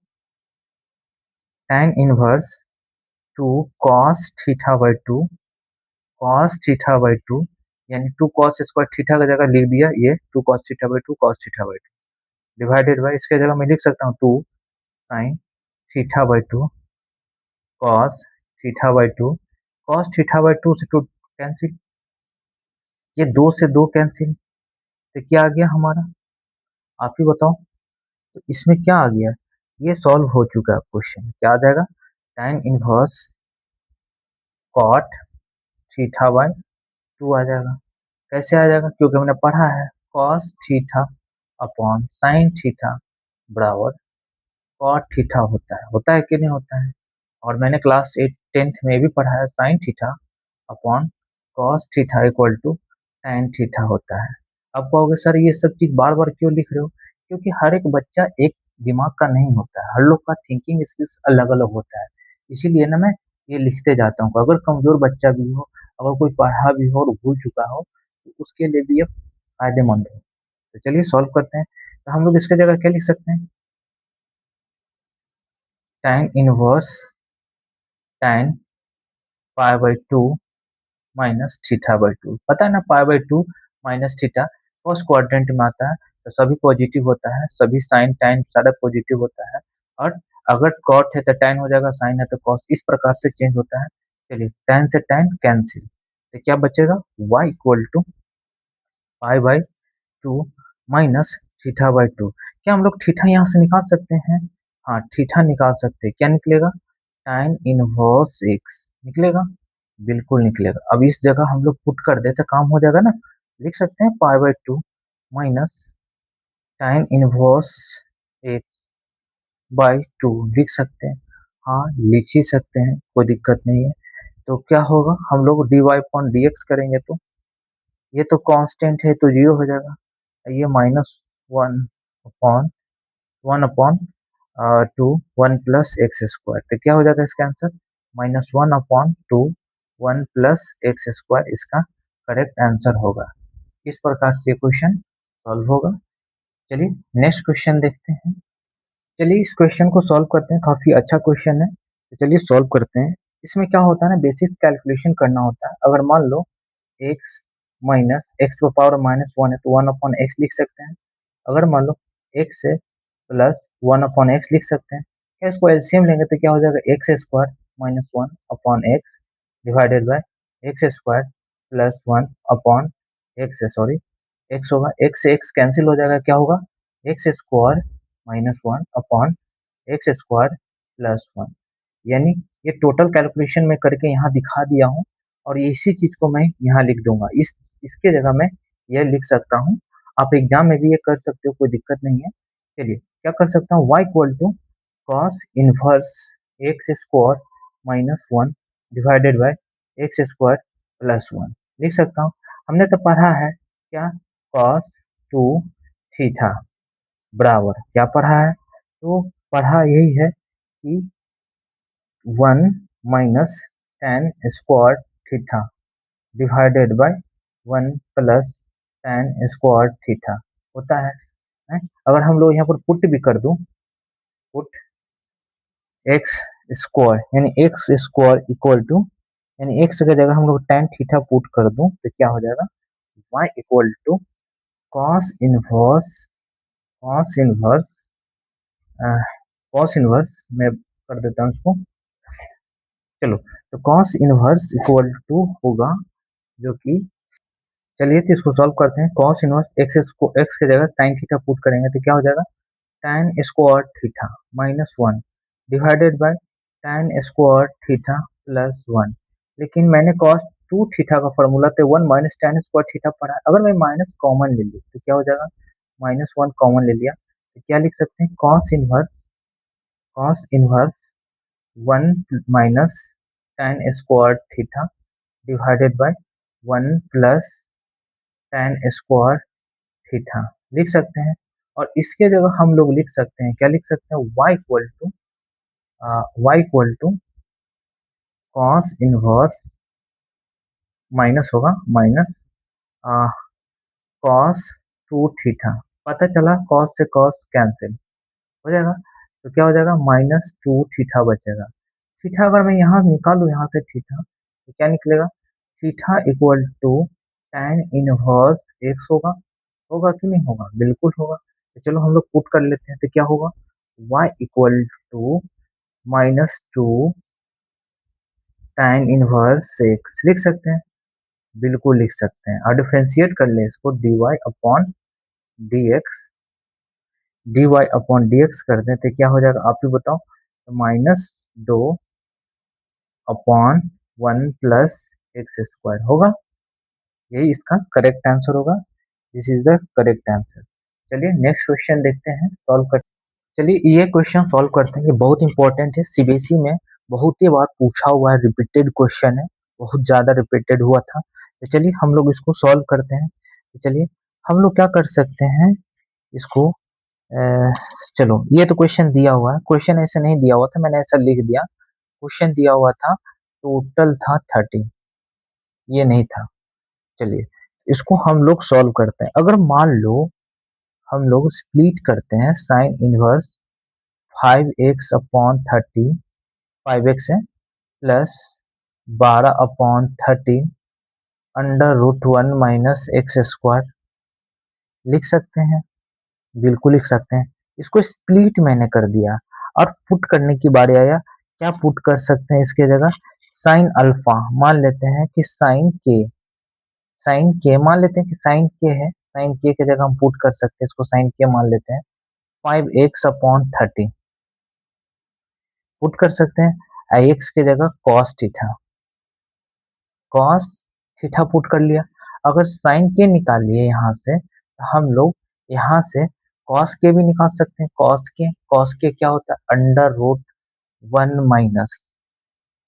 [SPEAKER 1] tan inverse two cos theta by two, cos theta by two यानी टू कॉस स्क्वायर थीटा का जगह लिख दिया ये two cos theta by two cos theta by two divided by, इसके जगह मैं लिख सकता हूँ two sine theta by two cos theta by two, cos theta by two से टू कैंसिल, ये दो से दो कैंसिल, तो क्या आ गया हमारा, आप ही बताओ। तो इसमें क्या आ गया, ये सॉल्व हो चुका है क्वेश्चन, क्या आ जाएगा tan inverse cot theta by two आ जाएगा। कैसे आ जाएगा, क्योंकि हमने पढ़ा है cos theta upon sine theta बराबर कॉट थीटा होता है कि नहीं होता है। और मैंने क्लास 8 10th में भी पढ़ा है sine theta upon cos theta equal to tan theta होता है। अब कहोगे सर ये सब चीज बार बार क्यों लिख रहे हो, क्योंकि हर एक बच्चा एक दिमाग का नहीं होता है, हर लोग का थिंकिंग स्किल्स अलग अलग होता है, इसीलिए ना मैं ये लिखते जाता हूँ। अगर कमजोर बच्चा भी हो, अगर कोई पढ़ा भी हो और भूल चुका हो तो उसके लिए भी ये फायदेमंद है। तो चलिए सॉल्व करते हैं, तो हम लोग इसके जगह क्या लिख सकते हैं, tan inverse tan pi by two minus theta by to, पता है ना पाई by two minus theta first quadrant में आता है, तो सभी पॉजिटिव होता है, सभी साइन टाइन सारा पॉजिटिव होता है, और अगर कॉट है तो टाइन हो जाएगा, साइन है तो कॉस, इस प्रकार से चेंज होता है। चलिए टाइन से टाइन कैंसिल, तो क्या बचेगा y equal to pi by two minus theta by two. क्या हम लोग थीटा यहाँ से निकाल सकते हैं, हाँ थीटा निकाल सकते हैं, क्या निकलेगा tan इनवर्स एक्स निकलेगा, बिल्कुल निकलेगा। अब इस जगह हम लोग पुट कर देते काम हो जाएगा ना। लिख सकते हैं पाई/2 minus tan inverse x by two लिख सकते हैं। हाँ, लिख ही सकते हैं, कोई दिक्कत नहीं है। तो क्या होगा, हम लोग dy अपॉन dx करेंगे तो ये तो कांस्टेंट है तो 0 हो जाएगा। ये minus one upon 1/2 1 plus x square, तो क्या हो जाएगा इसका आंसर -1/2 1 प्लस एक्स स्क्वायर इसका करेक्ट आंसर होगा। इस प्रकार से क्वेश्चन सॉल्व होगा। चलिए नेक्स्ट क्वेश्चन देखते हैं। चलिए इस क्वेश्चन को सॉल्व करते हैं, काफी अच्छा क्वेश्चन है, तो चलिए सॉल्व करते हैं। इसमें क्या होता है ना, बेसिक कैलकुलेशन करना होता है। अगर मान लो एक्स माइनस एक्स पावर -1 है तो 1/x लिख सकते हैं। अगर मान लो एक्स है प्लस 1/x लिख सकते हैं। क्या इसको एलसीएम लेंगे तो क्या हो जाएगा, x square -1/x divided by x square plus 1/x, sorry x होगा, एक्स से एक्स कैंसिल हो जाएगा, क्या होगा x square -1/x square plus 1। यानी ये टोटल कैलकुलेशन में करके यहाँ दिखा दिया हूँ और इसी चीज को मैं यहाँ लिख दूंगा। इसके जगह मैं ये लिख सकता हूँ। आप एग्जाम में भी ये कर सकते हो, कोई दिक्कत नहीं है। चलिए क्या कर सकता हूँ, y equal to cos inverse x square -1 divided by x square plus 1 लिख सकता हूँ। हमने तो पढ़ा है क्या, कॉस 2 थीटा बराबर क्या पढ़ा है, तो पढ़ा यही है कि 1 minus tan square theta divided by 1 plus tan square theta होता है? अगर हम लोग यहाँ पर पुट भी कर दूं, पुट एक्स स्क्वायर यानी एक्स स्क्वायर इक्वल टू, यानी एक्स की जगह हम लोग tan थीटा पुट कर दूं तो क्या हो जाएगा, y equal to cos inverse cos inverse cos inverse मैं कर देता हूँ इसको। चलो, तो कॉस इनवर्स इक्वल टू होगा जो कि, चलिए तो इसको सॉल्व करते हैं। कॉस इनवर्स एक्स को एक्स की जगह साइन थीटा पुट करेंगे तो क्या हो जाएगा, tan square theta -1 divided by tan square theta plus 1। लेकिन मैंने कॉस 2 थीटा का फॉर्मूला तो 1 माइनस tan स्क्वायर थीटा पढ़ा है। अगर मैं माइनस कॉमन ले लूँ तो क्या हो जाएगा, -1 कॉमन ले लिया तो क्या लिख सकते हैं, cos inverse 1 minus tan square theta divided by 1 plus tan square theta लिख सकते हैं। और इसके जगह हम लोग लिख सकते हैं, क्या लिख सकते हैं, y equal to cos inverse minus होगा माइनस कॉस 2 थीटा। पता चला कॉस से कॉस कैंसिल हो जाएगा तो क्या हो जाएगा, -2 थीटा बचेगा। थीटा अगर मैं यहाँ निकालू, यहाँ से थीटा तो क्या निकलेगा, theta equal to tan inverse x होगा। होगा कि नहीं होगा, बिल्कुल होगा। तो चलो हम लोग पुट कर लेते हैं तो क्या होगा, y equal to -2 tan inverse x लिख सकते हैं, बिल्कुल लिख सकते हैं। और डिफ्रेंशिएट कर ले इसको dy अपॉन dx कर दें तो क्या हो जाएगा, आप ही बताओ। तो -2 अपॉन 1 प्लस एक्स स्क्वायर होगा, यही इसका करेक्ट आंसर होगा। This is the correct answer. चलिए नेक्स्ट क्वेश्चन देखते हैं, सॉल्व कर। चलिए ये क्वेश्चन सॉल्व करते हैं, ये बहुत इंपॉर्टेंट है, सीबीएसई में बहुत ही बार पूछा हुआ है, रिपीटेड क्वेश्चन है, बहुत ज्यादा रिपीटेड हुआ था। तो चलिए हम लोग इसको सॉल्व करते हैं। तो चलिए हम लोग क्या कर सकते हैं इसको, चलो ये तो क्वेश्चन दिया हुआ है, क्वेश्चन ऐसे नहीं दिया हुआ था, मैंने ऐसा लिख दिया। क्वेश्चन दिया हुआ था टोटल था 30, ये नहीं था। चलिए इसको हम लोग सॉल्व करते हैं। अगर मान लो हम लोग स्प्लिट करते हैं साइन इनवर्स 5x/30, 5x है प्लस 12/30 √1 माइनस एक्स स्क्वायर लिख सकते हैं, बिल्कुल लिख सकते हैं। इसको स्प्लिट मैंने कर दिया और पुट करने की बारी आया। क्या पुट कर सकते हैं इसके जगह, साइन अल्फा मान लेते हैं कि साइन के मान लेते हैं कि साइन के है, साइन के जगह हम पुट कर सकते हैं, इसको साइन के मान लेते हैं। 5x/30 पुट कर सकते हैं, एक्स की जगह cos theta cos theta put कर लिया। अगर साइन के निकालिए यहाँ से तो हम लोग यहाँ से कॉस के भी निकाल सकते हैं। कॉस के क्या होता है, अंडर रूट वन माइनस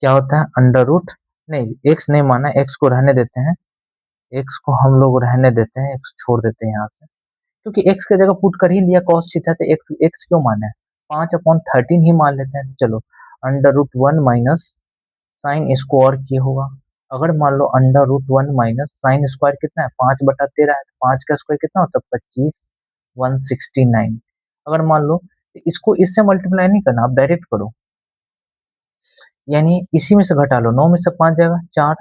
[SPEAKER 1] क्या होता है, अंडर रूट, नहीं एक्स नहीं माना, एक्स को रहने देते हैं, एक्स को हम लोग रहने देते हैं, एक्स छोड़ देते हैं यहाँ से, क्योंकि एक्स की जगह पुट कर ही लिया कॉस थीटा, तो एक्स एक्स क्यों माना है, 5/13 ही मान लेते हैं। तो चलो under root one minus sine square के होगा। अगर मान लो under root one minus sine square कितना है, 5/13 है, 5 का स्क्वायर कितना होता है, 25, 169। अगर मान लो तो इसको इससे मल्टीप्लाई नहीं करना, आप डायरेक्ट करो, यानी इसी में से घटा लो, 9 में से 5 जाएगा 4,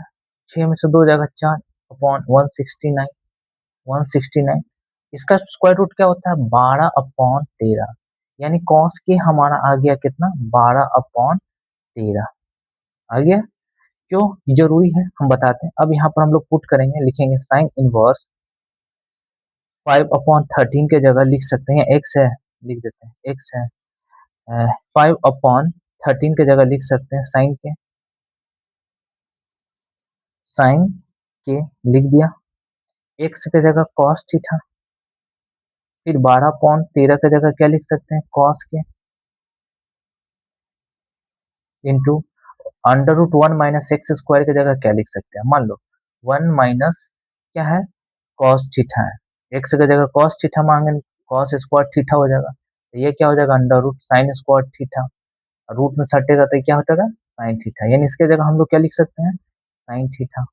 [SPEAKER 1] 6 में से 2 जाएगा 4 अपॉन 169, 169। इसका स्क्वायर रूट क्या होता है, 12/13, यानी कॉस के हमारा आ गया कितना, 12/13 आ गया। क्यों जरूरी है हम बताते हैं। अब यहाँ पर हम लोग पुट करेंगे, लिखेंगे साइन इनवर्स 5/13 के जगह लिख सकते हैं, एक्स है लिख देते हैं, एक्स है 5/13 के जगह लिख सकते हैं साइन के लिख दिया, एक्स के जगह कॉस थीटा, फिर 12/13 के जगह क्या लिख सकते हैं, कॉस के, into under root one minus x square की जगह क्या लिख सकते हैं, मान लो वन माइनस क्या है, कॉस थीटा है, एक्स की जगह कॉस थीटा मांगे, कॉस स्क्वायर थीटा हो जाएगा, तो ये क्या हो जाएगा, under root sine square theta, root में सटेगा तो क्या हो जाएगा, साइन थीटा, यानी इसके जगह हम लोग क्या लिख सकते हैं, साइन थीटा।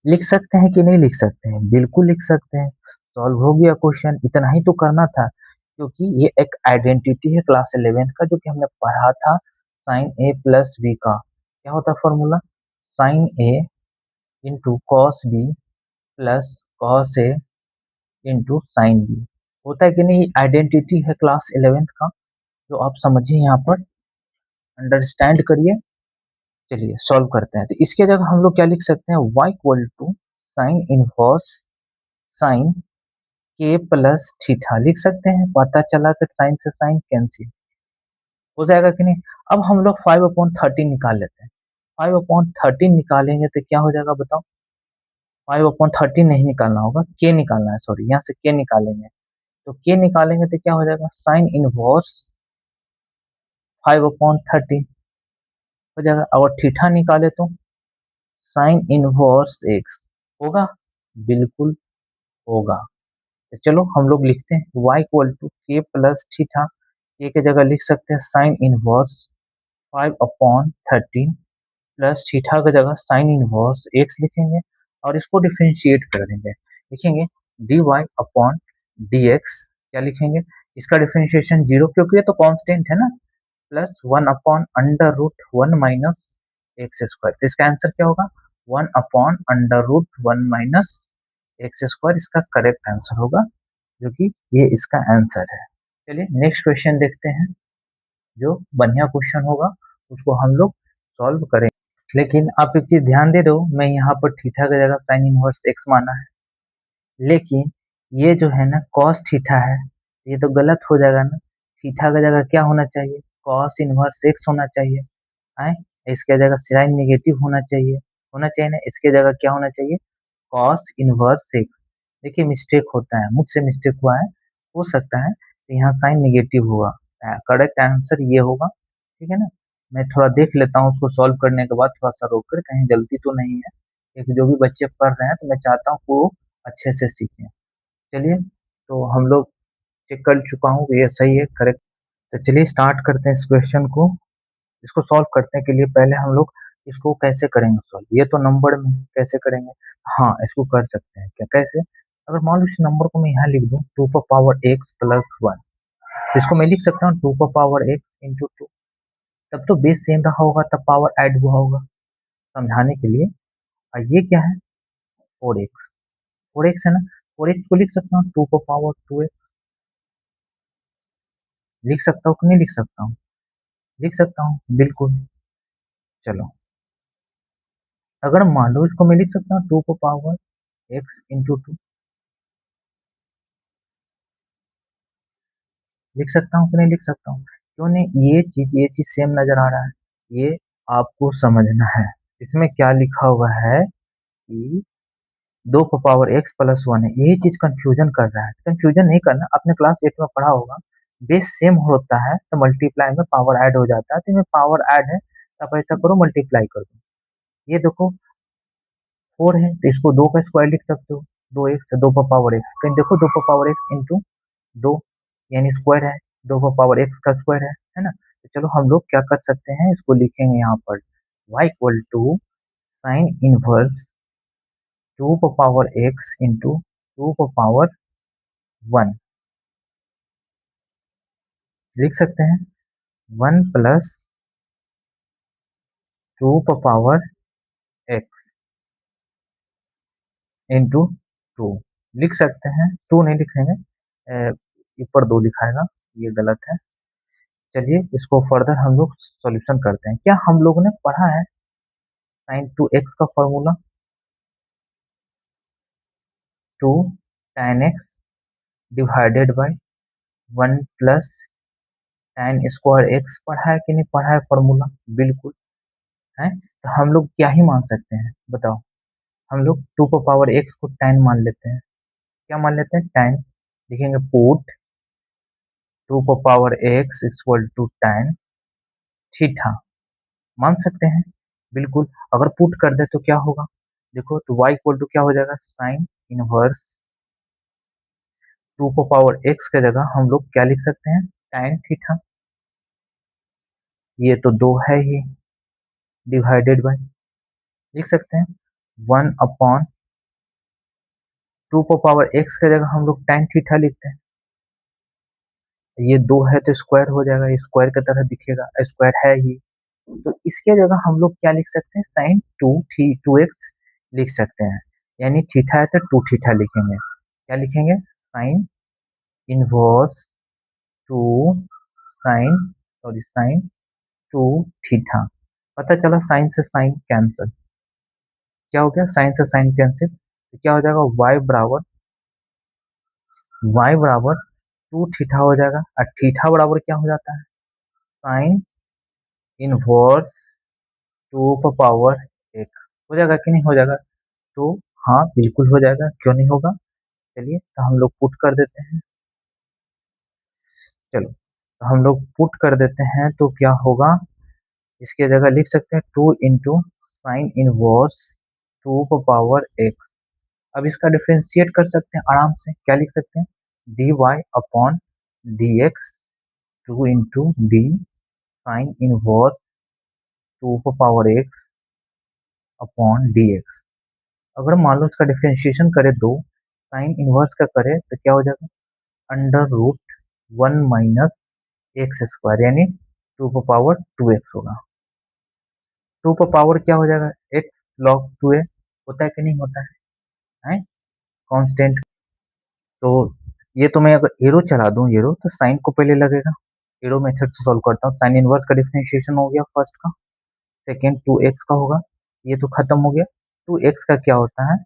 [SPEAKER 1] लिख सकते हैं कि नहीं लिख सकते हैं, बिल्कुल लिख सकते हैं। सॉल्व हो गया क्वेश्चन, इतना ही तो करना था, क्योंकि ये एक आइडेंटिटी है क्लास 11 का जो कि हमने पढ़ा था, साइन ए प्लस बी का क्या होता है formula, sine A into cos B plus cos A into sine B, होता है कि नहीं, आइडेंटिटी है क्लास 11 का, जो आप समझिए यहाँ पर, अंडरस्टैंड करिए। चलिए सॉल्व करते हैं, तो इसके जगह हम लोग क्या लिख सकते हैं, y equal to sine inverse sine के प्लस थीटा लिख सकते हैं, पता चला कि साइन से साइन कैंसिल हो जाएगा कि नहीं। अब हम लोग 5/13 निकाल लेते हैं, 5/13 निकालेंगे तो क्या हो जाएगा बताओ, 5/13 नहीं निकालना होगा, के निकालना है, सॉरी यहाँ से के निकालेंगे, तो के निकालेंगे तो क्या हो जाएगा, साइन इनवर्स 5/13 हो जाएगा, और थीटा निकाले तो साइन इनवर्स एक्स होगा, बिल्कुल होगा। तो चलो हम लोग लिखते हैं y इक्वल टू के प्लस थीटा, के की जगह लिख सकते हैं साइन इनवर्स 5/13 प्लस थीटा की जगह साइन इनवर्स एक्स लिखेंगे, और इसको डिफरेंशिएट कर देंगे, लिखेंगे dy अपॉन dx, क्या लिखेंगे, इसका डिफरेंशिएशन जीरो, क्योंकि ये तो कांस्टेंट है ना, प्लस 1/√1 माइनस एक्स स्क्वायर, तो इसका आंसर क्या होगा, 1/√1 माइनस एक्स स्क्वायर इसका करेक्ट आंसर होगा, जो कि ये इसका आंसर है। चलिए नेक्स्ट क्वेश्चन देखते हैं, जो बढ़िया क्वेश्चन होगा उसको हम लोग सॉल्व करेंगे। लेकिन आप एक चीज ध्यान दे दो, मैं यहाँ पर थीटा की जगह साइन इनवर्स एक्स माना है, लेकिन ये जो है ना कॉस थीटा है, ये तो गलत हो जाएगा ना, थीटा की जगह क्या होना चाहिए, कॉस इनवर्स एक्स होना चाहिए, आए, इसके जगह साइन नेगेटिव होना चाहिए ना, इसके जगह क्या होना चाहिए, कॉस इनवर्स एक्स। देखिए मिस्टेक होता है, मुझसे मिस्टेक हुआ है, हो सकता है तो यहाँ साइन नेगेटिव होगा, करेक्ट आंसर ये होगा, ठीक है ना। मैं थोड़ा देख लेता हूँ उसको सॉल्व करने के बाद, थोड़ा सा रोक कर, कहीं गलती तो नहीं है, क्योंकि जो भी बच्चे पढ़ रहे हैं तो मैं चाहता हूँ वो अच्छे से सीखें। चलिए तो हम लोग चेक कर चुका हूँ ये सही है, करेक्ट। तो चलिए स्टार्ट करते हैं इस क्वेश्चन को, इसको सॉल्व करने के लिए पहले हम लोग इसको कैसे करेंगे सॉल्व, ये तो नंबर में है, कैसे करेंगे, हाँ इसको कर सकते हैं क्या, कैसे, अगर मान लो इस नंबर को मैं यहाँ लिख दूँ 2 × x+1, तो इसको मैं लिख सकता हूँ 2 × x × 2, तब तो बेस सेम रहा होगा, तब पावर ऐड हुआ होगा, समझाने के लिए। और ये क्या है, 4x, 4x है ना, 4x को लिख सकता हूँ 2 × 2x, लिख सकता हूँ कि नहीं लिख सकता हूँ, लिख सकता हूँ बिल्कुल। चलो अगर मान लो इसको मैं लिख सकता हूँ 2 × x × 2, लिख सकता हूँ कि नहीं लिख सकता हूँ, क्यों नहीं, ये चीज सेम नजर आ रहा है, ये आपको समझना है, इसमें क्या लिखा हुआ है कि 2 की पावर x + 1 है। यही चीज कंफ्यूजन कर रहा है। कंफ्यूजन नहीं करना, आपने क्लास 8 में पढ़ा होगा, बेस सेम होता है तो मल्टीप्लाई में पावर ऐड हो जाता है। तो इसमें पावर ऐड है तो आप ऐसा करो, मल्टीप्लाई कर दो। ये देखो 4 है तो इसको 2 का स्क्वायर लिख सकते हो। 2x 2 की पावर x, कहीं देखो 2 की पावर x इंटू 2 यानी स्क्वायर है, 2 की पावर x का स्क्वायर है ना। तो चलो हम लोग क्या कर सकते हैं, इसको लिखेंगे यहाँ पर y = sin 1 2 की पावर x इंटू 2 की पावर 1 लिख सकते हैं। 1 + 2 की पावर x इंटू 2 लिख सकते हैं। 2 नहीं लिखेंगे, ऊपर 2 लिखाएगा, ये गलत है। चलिए इसको फर्दर हम लोग सॉल्यूशन करते हैं। क्या हम लोगों ने पढ़ा है sin 2x का formula? 2 tan x divided by 1 + tan² x पढ़ा है कि नहीं पढ़ा है फॉर्मूला? बिल्कुल है। तो हम लोग क्या ही मान सकते हैं बताओ? हम लोग 2 की पावर x को tan मान लेते हैं। क्या मान लेते हैं? tan। लिखेंगे पुट 2 की पावर x = tan थीटा। मान सकते हैं बिल्कुल। अगर पुट कर दे तो क्या होगा? देखो तो y = क्या हो जाएगा? साइन इनवर्स 2 की पावर x के जगह हम लोग क्या लिख सकते हैं? tan theta. ये तो 2 है ही, डिवाइडेड बाय लिख सकते हैं 1/, 2 की पावर x के जगह हम लोग tan थीटा लिखते हैं। ये 2 है तो स्क्वायर हो जाएगा, ये स्क्वायर की तरह दिखेगा, स्क्वायर है ही। तो इसके जगह हम लोग क्या लिख सकते हैं? साइन 2x लिख सकते हैं। यानी थीटा है तो 2 थीटा लिखेंगे। क्या लिखेंगे? Sine inverse 2 sine 2 theta. पता चला साइन से साइन कैंसिल। क्या हो गया? साइन से साइन कैंसिल, तो क्या हो जाएगा? y बराबर 2 थीटा हो जाएगा। और थीटा बराबर क्या हो जाता है? साइन इनवर्स 2 की पावर x हो जाएगा कि नहीं हो जाएगा? तो हाँ बिल्कुल हो जाएगा, क्यों नहीं होगा। चलिए तो हम लोग पुट कर देते हैं। चलो तो हम लोग पुट कर देते हैं तो क्या होगा? इसके जगह लिख सकते हैं 2 इंटू साइन इनवर्स 2 की पावर x। अब इसका डिफ्रेंशिएट कर सकते हैं आराम से। क्या लिख सकते हैं? dy/dx 2 into D sign inverse 2 की पावर x अपॉन dx। अगर मान लो इसका डिफ्रेंशिएशन करें दो, साइन इनवर्स का करें तो क्या हो जाएगा? √1 - x² यानी 2 की पावर 2x होगा। 2 का पावर क्या हो जाएगा? x log 2a होता है कि नहीं होता है कांस्टेंट। तो ये तो मैं अगर एरो चला दूं, एरो तो साइन को पहले लगेगा। एरो मेथड से सॉल्व करता हूँ। साइन इनवर्स का डिफरेंशिएशन हो गया फर्स्ट का, सेकेंड 2x का होगा, ये तो खत्म हो गया। 2x का क्या होता है?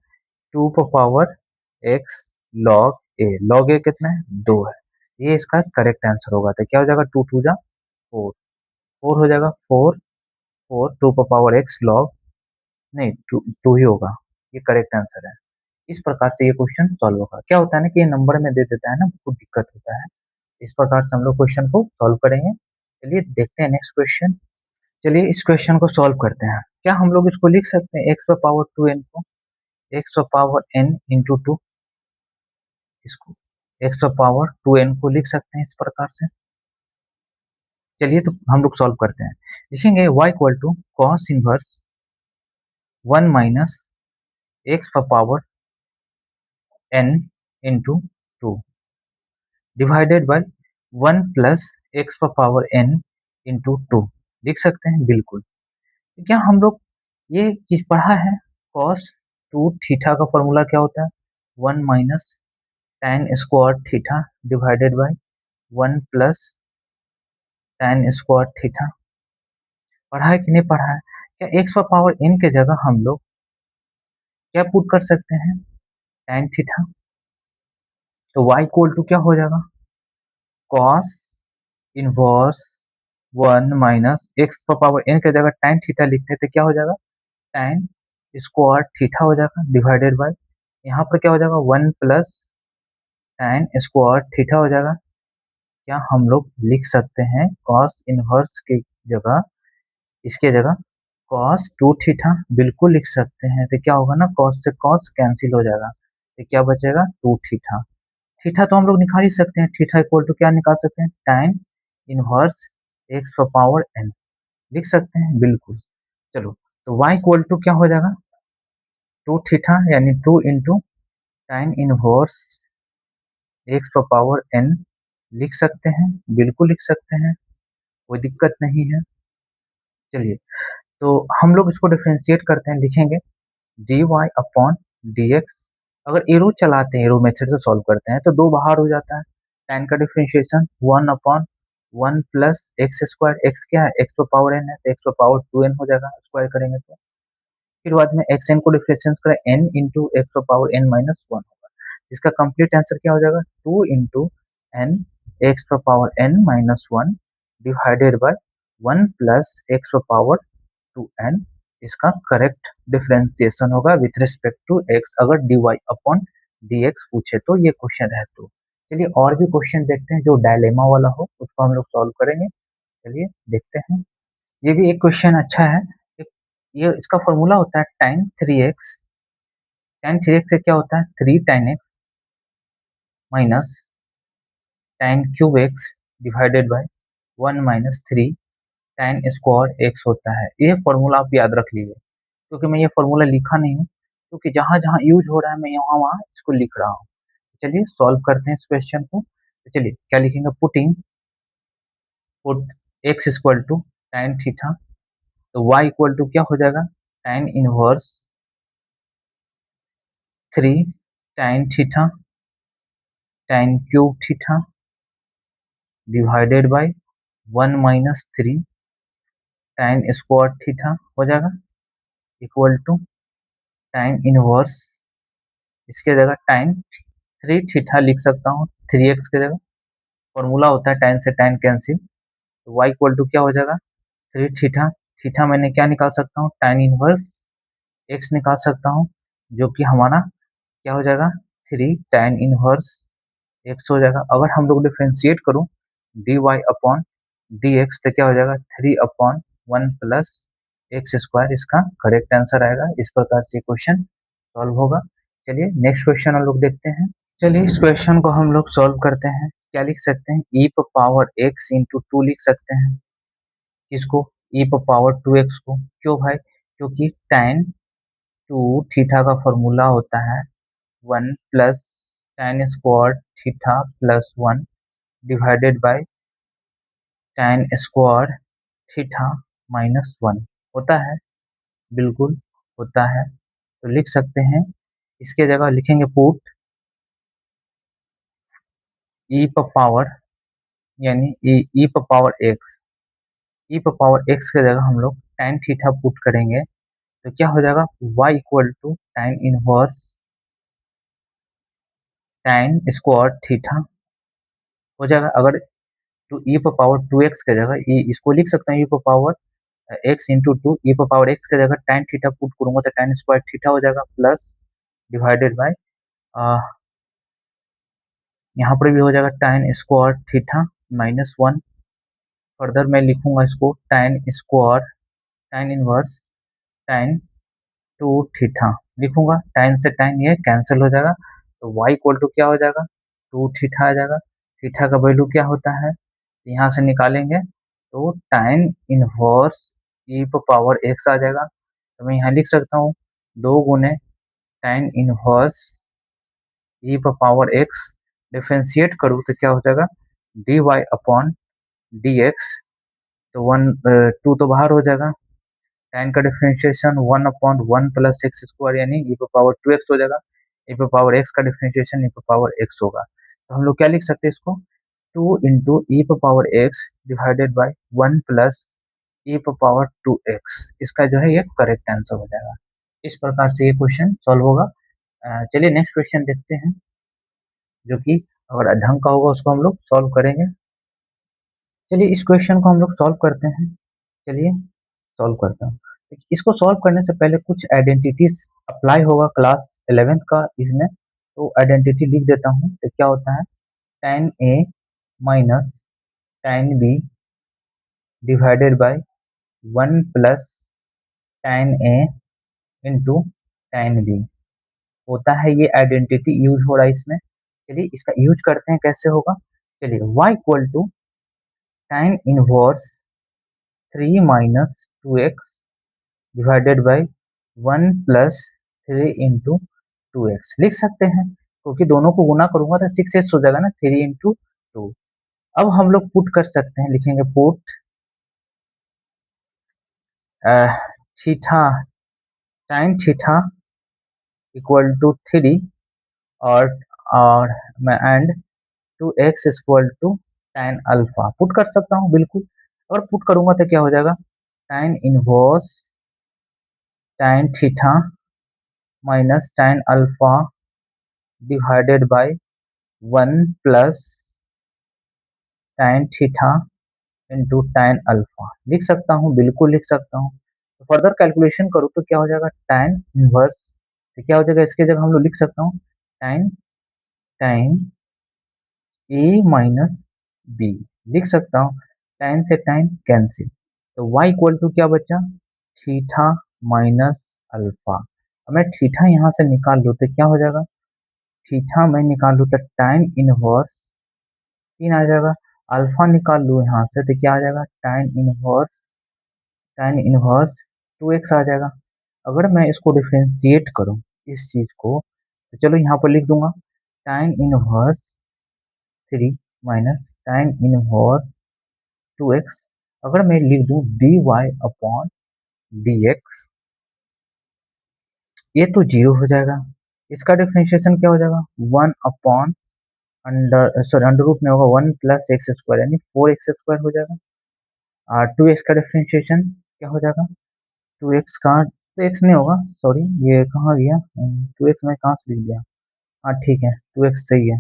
[SPEAKER 1] 2 की पावर x log a कितना है? 2 है। ये इसका करेक्ट आंसर होगा। तो क्या हो जाएगा? 2 2 जा 4, 4 हो जाएगा। 4 4 2 की पावर x log, नहीं 2 ही होगा। ये करेक्ट आंसर है। इस प्रकार से ये क्वेश्चन सॉल्व होगा। क्या होता है ना कि ये नंबर में दे देता है ना, बहुत दिक्कत होता है। इस प्रकार से हम लोग क्वेश्चन को सॉल्व करेंगे। चलिए देखते हैं नेक्स्ट क्वेश्चन। चलिए इस क्वेश्चन को सॉल्व करते हैं। क्या हम लोग इसको लिख सकते हैं x⁻²n को? x⁻n इंटू 2, इसको x⁻²n को लिख सकते हैं इस प्रकार से। चलिए तो हम लोग सॉल्व करते हैं। लिखेंगे y = cos 1 minus x⁻n into 2 divided by 1 plus x⁻n into 2 लिख सकते हैं बिल्कुल। तो क्या हम लोग ये चीज पढ़ा है? cos 2 थीटा का फॉर्मूला क्या होता है? 1 minus tan² theta divided by 1 plus tan² theta. पढ़ा है कि नहीं पढ़ा है? क्या x⁻n के जगह हम लोग क्या पुट कर सकते हैं? tan theta. तो y = क्या हो जाएगा? cos इनवर्स 1 माइनस x⁻n के जगह tan थीटा लिखते हैं तो क्या हो जाएगा? tan स्क्वायर थीटा हो जाएगा डिवाइडेड बाय, यहाँ पर क्या हो जाएगा 1 प्लस tan स्क्वायर थीटा हो जाएगा। क्या हम लोग लिख सकते हैं cos इनवर्स की जगह, इसके जगह cos 2 थीटा बिल्कुल लिख सकते हैं। तो क्या होगा ना, cos से cos कैंसिल हो जाएगा, तो क्या बचेगा 2 थीटा। थीटा तो हम लोग निकाल ही सकते हैं, थीटा इक्वल टू क्या निकाल सकते हैं, tan inverse x power n लिख सकते हैं बिल्कुल। चलो, तो y इक्वल टू क्या हो जाएगा 2 थीटा, यानी 2 into tan inverse x power n लिख सकते हैं, बिल्कुल लिख सकते हैं, कोई दिक्कत नहीं है। चलिए, तो हम लोग इसको डिफरेंशिएट करते हैं, लिखेंगे dy अपॉन dx। अगर एरो चलाते हैं, एरो मेथड से सॉल्व करते हैं, तो दो बाहर हो जाता है। tan का differentiation 1 upon 1 plus x square, x क्या है एक्स पावर n है, तो एक्स पावर 2n हो जाएगा स्क्वायर करेंगे तो। फिर बाद में एक्स एन को डिफरेंशिएट करें, n into x power n minus 1 होगा। इसका कंप्लीट आंसर क्या हो जाएगा 2 into n x power n minus 1 divided by 1 plus x power 2n। इसका करेक्ट डिफरेंशिएशन होगा विथ रिस्पेक्ट टू x, अगर dy अपॉन dx पूछे तो ये क्वेश्चन है तो। चलिए और भी क्वेश्चन देखते हैं जो डायलेमा वाला हो, उसको हम लोग सॉल्व करेंगे। चलिए देखते हैं, ये भी एक क्वेश्चन अच्छा है। ये इसका फॉर्मूला होता है tan 3x। tan 3x से क्या होता है 3 tan x minus tan cube x divided by 1 minus 3 tan square x होता है। ये फॉर्मूला आप याद रख लीजिए, क्योंकि मैं ये फॉर्मूला लिखा नहीं हूँ, क्योंकि जहां जहां यूज हो रहा है मैं यहाँ वहां इसको लिख रहा हूँ। चलिए सॉल्व करते हैं इस क्वेश्चन को। तो चलिए क्या लिखेंगे, putting put x equal to tan theta, तो y इक्वल टू क्या हो जाएगा tan inverse 3 tan theta tan cube theta divided by 1 minus 3 tan square theta हो जाएगा इक्वल टू tan इनवर्स, इसके जगह tan 3 थीटा लिख सकता हूँ, 3x की जगह। फॉर्मूला होता है tan से tan कैंसिल, तो y इक्वल टू क्या हो जाएगा 3 थीटा। थीटा मैंने क्या निकाल सकता हूँ tan इनवर्स x निकाल सकता हूँ, जो कि हमारा क्या हो जाएगा 3 tan इनवर्स x हो जाएगा। अगर हम लोग डिफ्रेंशिएट करूँ dy अपॉन dx, तो क्या हो जाएगा 3 अपॉन 1 प्लस एक्स स्क्वायर, इसका करेक्ट आंसर आएगा। इस प्रकार से क्वेश्चन सॉल्व होगा। चलिए नेक्स्ट क्वेश्चन हम लोग देखते हैं। चलिए इस क्वेश्चन को हम लोग सॉल्व करते हैं। क्या लिख सकते हैं, e पावर x इंटू 2 लिख सकते हैं। किसको, e पावर 2x को। क्यों भाई, क्योंकि tan 2 थीटा का फॉर्मूला होता है 1 plus tan square theta plus 1 divided by tan square theta minus 1 होता है, बिल्कुल होता है। तो लिख सकते हैं, इसके जगह लिखेंगे पुट e पावर, यानी e power x, e power x की जगह हम लोग tan थीटा पुट करेंगे, तो क्या हो जाएगा y equal to tan inverse tan square theta हो जाएगा। अगर टू e पावर 2x की जगह इसको लिख सकते हैं e power x into 2, e power x की जगह tan थीटा पुट करूंगा तो tan स्क्वायर थीटा हो जाएगा प्लस डिवाइडेड बाय, यहाँ पर भी हो जाएगा tan square theta minus 1। Further मैं लिखूंगा इसको tan square tan inverse tan 2 theta लिखूंगा, tan से tan ये कैंसिल हो जाएगा, तो y इक्वल टू क्या हो जाएगा 2 थीटा आ जाएगा। थीटा का वैल्यू क्या होता है, यहाँ से निकालेंगे तो tan inverse e power x आ जाएगा। तो मैं यहाँ लिख सकता हूँ 2 गुने tan inverse e power x, differentiate करूँ तो क्या हो जाएगा dy अपॉन dx, तो 2 तो बाहर हो जाएगा। tan का differentiation 1 upon 1 plus x square, यानी e पावर 2x हो जाएगा। e पावर x का डिफरेंशिएशन e पावर x होगा, तो हम लोग क्या लिख सकते हैं इसको 2 into e power x divided by 1 plus e power 2x, इसका जो है ये करेक्ट आंसर हो जाएगा। इस प्रकार से ये क्वेश्चन सॉल्व होगा। चलिए नेक्स्ट क्वेश्चन देखते हैं, जो कि अगर ढंग का होगा उसको हम लोग सॉल्व करेंगे। चलिए इस क्वेश्चन को हम लोग सॉल्व करते हैं। चलिए सॉल्व करता हूँ। इसको सॉल्व करने से पहले कुछ आइडेंटिटीज अप्लाई होगा क्लास 11th का इसमें, तो आइडेंटिटी लिख देता हूँ। तो क्या होता है, tan a minus tan b divided by 1 plus tan a into tan b होता है। ये आइडेंटिटी यूज हो रहा है इसमें। चलिए इसका यूज करते हैं, कैसे होगा। चलिए y equal to tan inverse 3 minus 2x divided by 1 plus 3 into 2x लिख सकते हैं, क्योंकि दोनों को गुना करूंगा तो 6x हो जाएगा ना, 3 इंटू 2। अब हम लोग पुट कर सकते हैं, लिखेंगे put theta tan theta equal to 3 और और मैं and 2x equal to tan alpha put कर सकता हूँ बिल्कुल। और पुट करूंगा तो क्या हो जाएगा, tan inverse tan theta minus tan alpha divided by 1 plus tan theta into tan alpha लिख सकता हूँ, बिल्कुल लिख सकता हूँ। तो फर्दर कैलकुलेशन करूँ तो क्या हो जाएगा, tan इनवर्स, तो क्या हो जाएगा, इसके जगह हम लोग लिख सकता हूँ tan tan a minus b लिख सकता हूँ। tan से tan कैंसिल, तो y इक्वल टू क्या बचा, थीटा माइनस अल्फा। अब मैं थीटा यहाँ से निकाल लूँ तो क्या हो जाएगा, थीटा मैं निकाल लूँ तो tan इनवर्स 3 आ जाएगा। अल्फा निकाल लूँ यहाँ से तो क्या आ जाएगा, tan इनवर्स 2x आ जाएगा। अगर मैं इसको डिफ्रेंशिएट करूँ इस चीज को, तो चलो यहाँ पर लिख दूंगा tan inverse 3 minus tan inverse 2x। अगर मैं लिख दूं dy अपॉन dx, ये तो जीरो हो जाएगा। इसका डिफ्रेंशिएशन क्या हो जाएगा, 1 अपॉन अंडर रूट में होगा 1 प्लस एक्स स्क्वायर, यानी 4x स्क्वायर हो जाएगा। और 2x का डिफ्रेंशिएशन क्या हो जाएगा, 2x का 2x नहीं होगा, सॉरी ये कहाँ गया, 2x मैं कहाँ से लिख दिया। हाँ ठीक है, 2x सही है।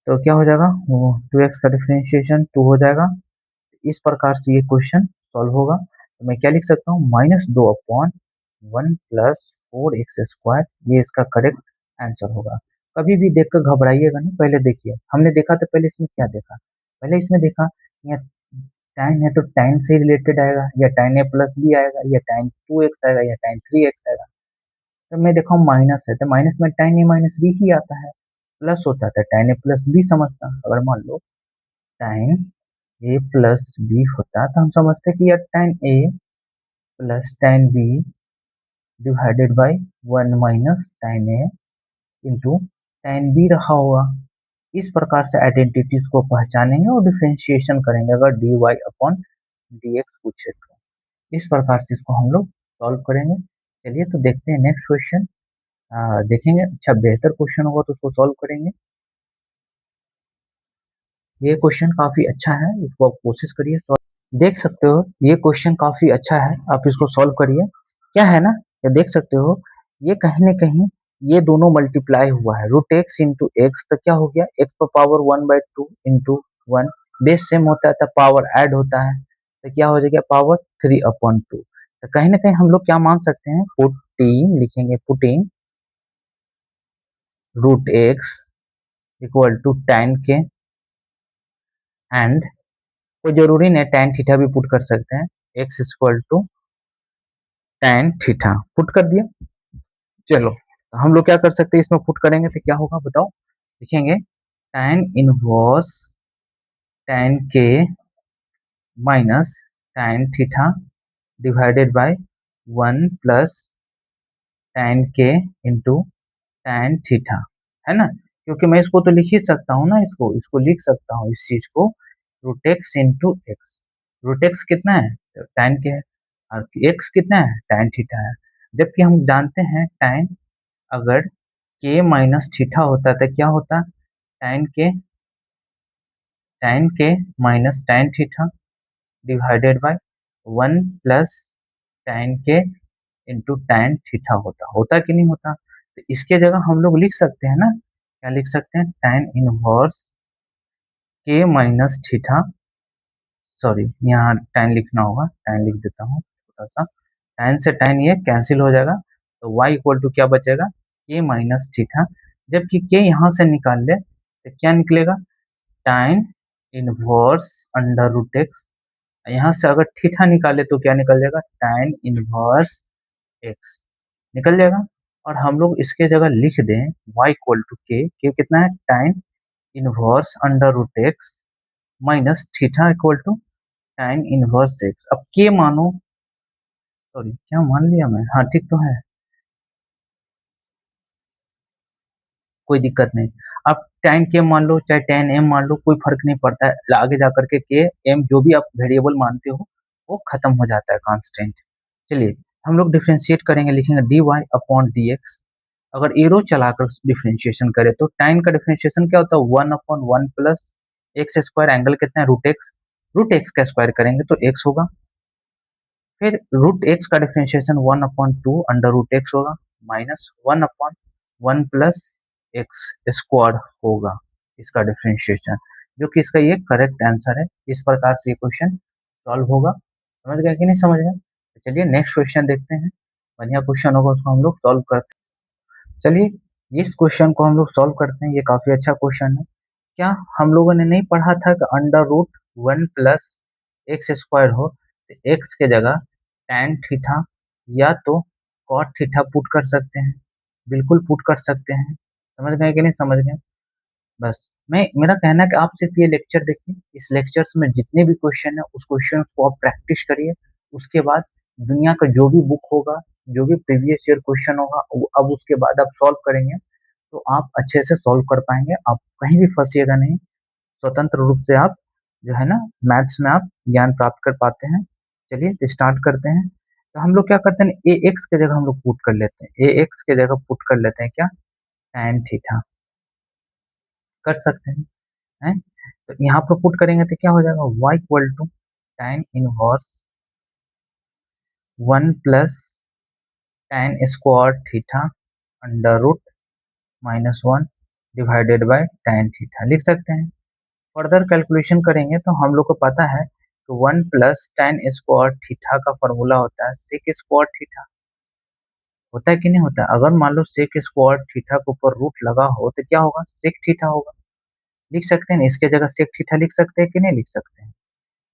[SPEAKER 1] तो क्या हो जाएगा, वो 2x का डिफरेंशिएशन 2 हो जाएगा। इस प्रकार से ये क्वेश्चन सॉल्व होगा। तो मैं क्या लिख सकता हूँ, -2 अपॉन 1 प्लस 4x स्क्वायर, ये इसका करेक्ट आंसर होगा। कभी भी देखकर घबराइएगा नहीं, पहले देखिए हमने देखा तो पहले इसमें क्या देखा, पहले इसमें देखा यहाँ tan है तो tan से रिलेटेड आएगा, या tan a प्लस बी आएगा, या tan 2x आएगा, या tan 3x आएगा। तो मैं देखा हूँ माइनस है तो माइनस में tan a माइनस बी ही आता है, प्लस होता था tan a प्लस बी समझता। अगर मान लो tan a प्लस बी होता तो हम समझते कि यार tan a plus tan b divided by 1 minus tan a into tan b रहा होगा। इस प्रकार से आइडेंटिटीज को पहचानेंगे और डिफरेंशिएशन करेंगे अगर dy अपॉन dx पूछे तो। इस प्रकार से इसको हम लोग सॉल्व करेंगे। चलिए तो देखते हैं नेक्स्ट क्वेश्चन, देखेंगे। अच्छा बेहतर क्वेश्चन होगा तो उसको सॉल्व करेंगे। ये क्वेश्चन काफी अच्छा है, इसको आप कोशिश करिए सॉल्व। देख सकते हो ये क्वेश्चन काफी अच्छा है, आप इसको सॉल्व करिए। क्या है ना, ये देख सकते हो ये कहीं ना कहीं ये दोनों मल्टीप्लाई हुआ है, रूट एक्स इंटू एक्स, तो क्या हो गया, एक्स पर पावर 1/2 इंटू 1, बेस सेम होता है तो पावर ऐड होता है, तो क्या हो जाएगा, पावर 3/2। तो कहीं ना कहीं हम लोग क्या मान सकते हैं, पुटिंग लिखेंगे, putting root x equal to tan के एंड कोई जरूरी नहीं tan थीटा भी पुट कर सकते हैं, x equal to tan theta put कर दिया। चलो तो हम लोग क्या कर सकते हैं, इसमें पुट करेंगे तो क्या होगा बताओ, लिखेंगे tan इनवर्स tan के minus tan theta divided by 1 plus tan के इंटू tan थीटा, है ना। क्योंकि मैं इसको तो लिख ही सकता हूँ ना, इसको इसको लिख सकता हूँ इस चीज को, root x into x. Root x कितना है, तो tan के है, और एक्स कितना है, tan थीटा है। जबकि हम जानते हैं tan अगर के माइनस थीटा होता तो क्या होता, tan के minus tan theta divided by 1 plus tan के इंटू tan थीटा होता कि नहीं होता। तो इसके जगह हम लोग लिख सकते हैं ना, क्या लिख सकते हैं, tan इनवर्स के माइनस थीटा, सॉरी यहाँ tan लिखना होगा, tan लिख देता हूँ, छोटा सा, tan से tan ये कैंसिल हो जाएगा, तो y इक्वल टू क्या बचेगा, k माइनस थीटा। जबकि k यहाँ से निकाल ले तो क्या निकलेगा, tan inverse under root x. यहाँ से अगर थीटा निकाले तो क्या निकल जाएगा, tan इनवर्स एक्स निकल जाएगा। और हम लोग इसके जगह लिख दें y इक्वल टू के कितना है, tan inverse under root x minus theta equal to tan inverse x. अब के मानो, सॉरी क्या मान लिया मैं, हाँ ठीक तो है, कोई दिक्कत नहीं। आप tan के मान लो चाहे tan m मान लो, कोई फर्क नहीं पड़ता है, आगे जा करके के m जो भी आप वेरिएबल मानते हो वो खत्म हो जाता है कांस्टेंट। चलिए हम लोग डिफरेंशिएट करेंगे, लिखेंगे dy अपॉन dx। अगर एरो चलाकर डिफरेंशिएशन करें तो tan का डिफरेंशिएशन क्या होता है, 1/1 प्लस एक्स स्क्वायर, एंगल कितना है रूट एक्स का स्क्वायर करेंगे तो x होगा। फिर रूट एक्स का डिफरेंशिएशन 1/2 अंडर रूट एक्स होगा, माइनस 1/1 प्लस एक्स स्क्वायर होगा इसका डिफरेंशिएशन, जो कि इसका ये करेक्ट आंसर है। इस प्रकार से ये क्वेश्चन सॉल्व होगा। समझ गए कि नहीं समझ गए, तो चलिए नेक्स्ट क्वेश्चन देखते हैं। बढ़िया क्वेश्चन होगा, उसको हम लोग सॉल्व करते हैं। चलिए इस क्वेश्चन को हम लोग सॉल्व करते हैं, ये काफी अच्छा क्वेश्चन है। क्या हम लोगों ने नहीं पढ़ा था कि under root 1 plus x square हो तो एक्स के जगह tan थीटा या तो cot थीटा पुट कर सकते हैं, बिल्कुल पुट कर सकते हैं। समझ गए कि नहीं समझ गए, बस मैं, मेरा कहना है कि आप सिर्फ ये लेक्चर देखिए, इस लेक्चर्स में जितने भी क्वेश्चन है उस क्वेश्चन को आप प्रैक्टिस करिए। उसके बाद दुनिया का जो भी बुक होगा, जो भी प्रीवियस ईयर क्वेश्चन होगा, अब उसके बाद आप सॉल्व करेंगे तो आप अच्छे से सॉल्व कर पाएंगे, आप कहीं भी फंसिएगा नहीं। स्वतंत्र रूप से आप जो है ना मैथ्स में आप ज्ञान प्राप्त कर पाते हैं। चलिए तो स्टार्ट करते हैं। तो हम लोग क्या करते हैं, ए एक्स के जगह हम लोग पुट कर लेते हैं, ए एक्स के जगह पुट कर लेते हैं क्या, tan थीटा कर सकते हैं। तो यहाँ पर पुट करेंगे तो क्या हो जाएगा, y equal to tan inverse 1 plus tan square theta under root -1 divided by tan theta लिख सकते हैं। फर्दर कैलकुलेशन करेंगे तो हम लोग को पता है कि 1 प्लस tan स्क्वायर थीटा का फॉर्मूला होता है सेक स्क्वायर थीटा, होता है कि नहीं होता है। अगर मान लो सेक स्क्वायर थीटा के ऊपर रूट लगा हो तो क्या होगा, सेक थीटा होगा। लिख सकते हैं, इसके जगह सेक थीटा लिख सकते हैं कि नहीं लिख सकते हैं,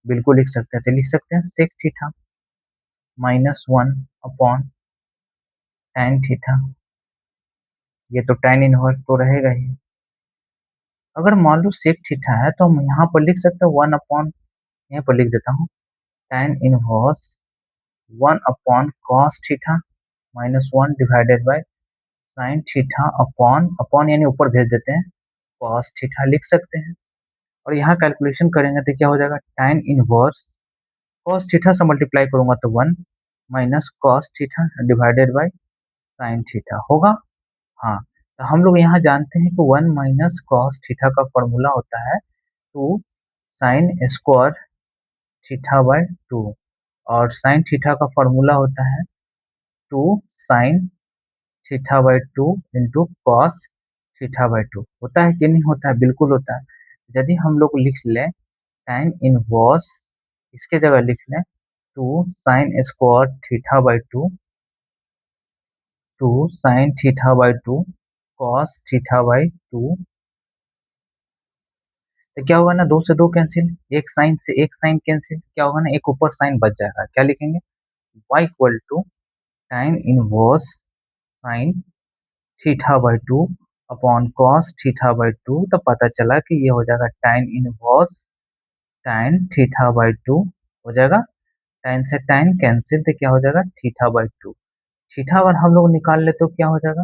[SPEAKER 1] बिल्कुल लिख सकते हैं। तो लिख सकते हैं sec theta -1 upon tan theta, ये तो tan इनवर्स तो रहेगा ही। अगर मान लो सेक थीटा है तो हम यहाँ पर लिख सकते हैं 1 अपॉन, यहाँ पर लिख देता हूँ tan inverse 1 upon cos theta -1 divided by sine theta upon, upon यानी ऊपर भेज देते हैं, कॉस थीटा लिख सकते हैं। और यहाँ कैलकुलेशन करेंगे तो क्या हो जाएगा, tan इनवर्स कॉस थीटा से मल्टीप्लाई करूंगा तो 1 minus cos theta divided by sine theta होगा। हाँ, तो हम लोग यहाँ जानते हैं कि 1 माइनस कॉस थीटा का फॉर्मूला होता है 2 साइन स्क्वायर थीटा बाय 2, और साइन थीटा का फॉर्मूला होता है 2 sine theta by 2 into cos theta by 2। होता है कि नहीं होता है, बिल्कुल होता है। यदि हम लोग लिख लें tan इनवर्स, इसके जगह लिख लें 2 sine square theta by 2, 2 sine theta by 2 cos theta by 2, तो क्या होगा ना, दो से दो कैंसिल, एक साइन से एक साइन कैंसिल, क्या होगा ना, एक ऊपर साइन बच जाएगा। क्या लिखेंगे, y equal to tan inverse sine theta by 2 upon cos theta by 2। तो पता चला कि ये हो जाएगा tan inverse tan theta by 2 हो जाएगा। tan से tan कैंसिल तो क्या हो जाएगा, थीटा बाय 2। थीटा अगर हम लोग निकाल ले तो क्या हो जाएगा,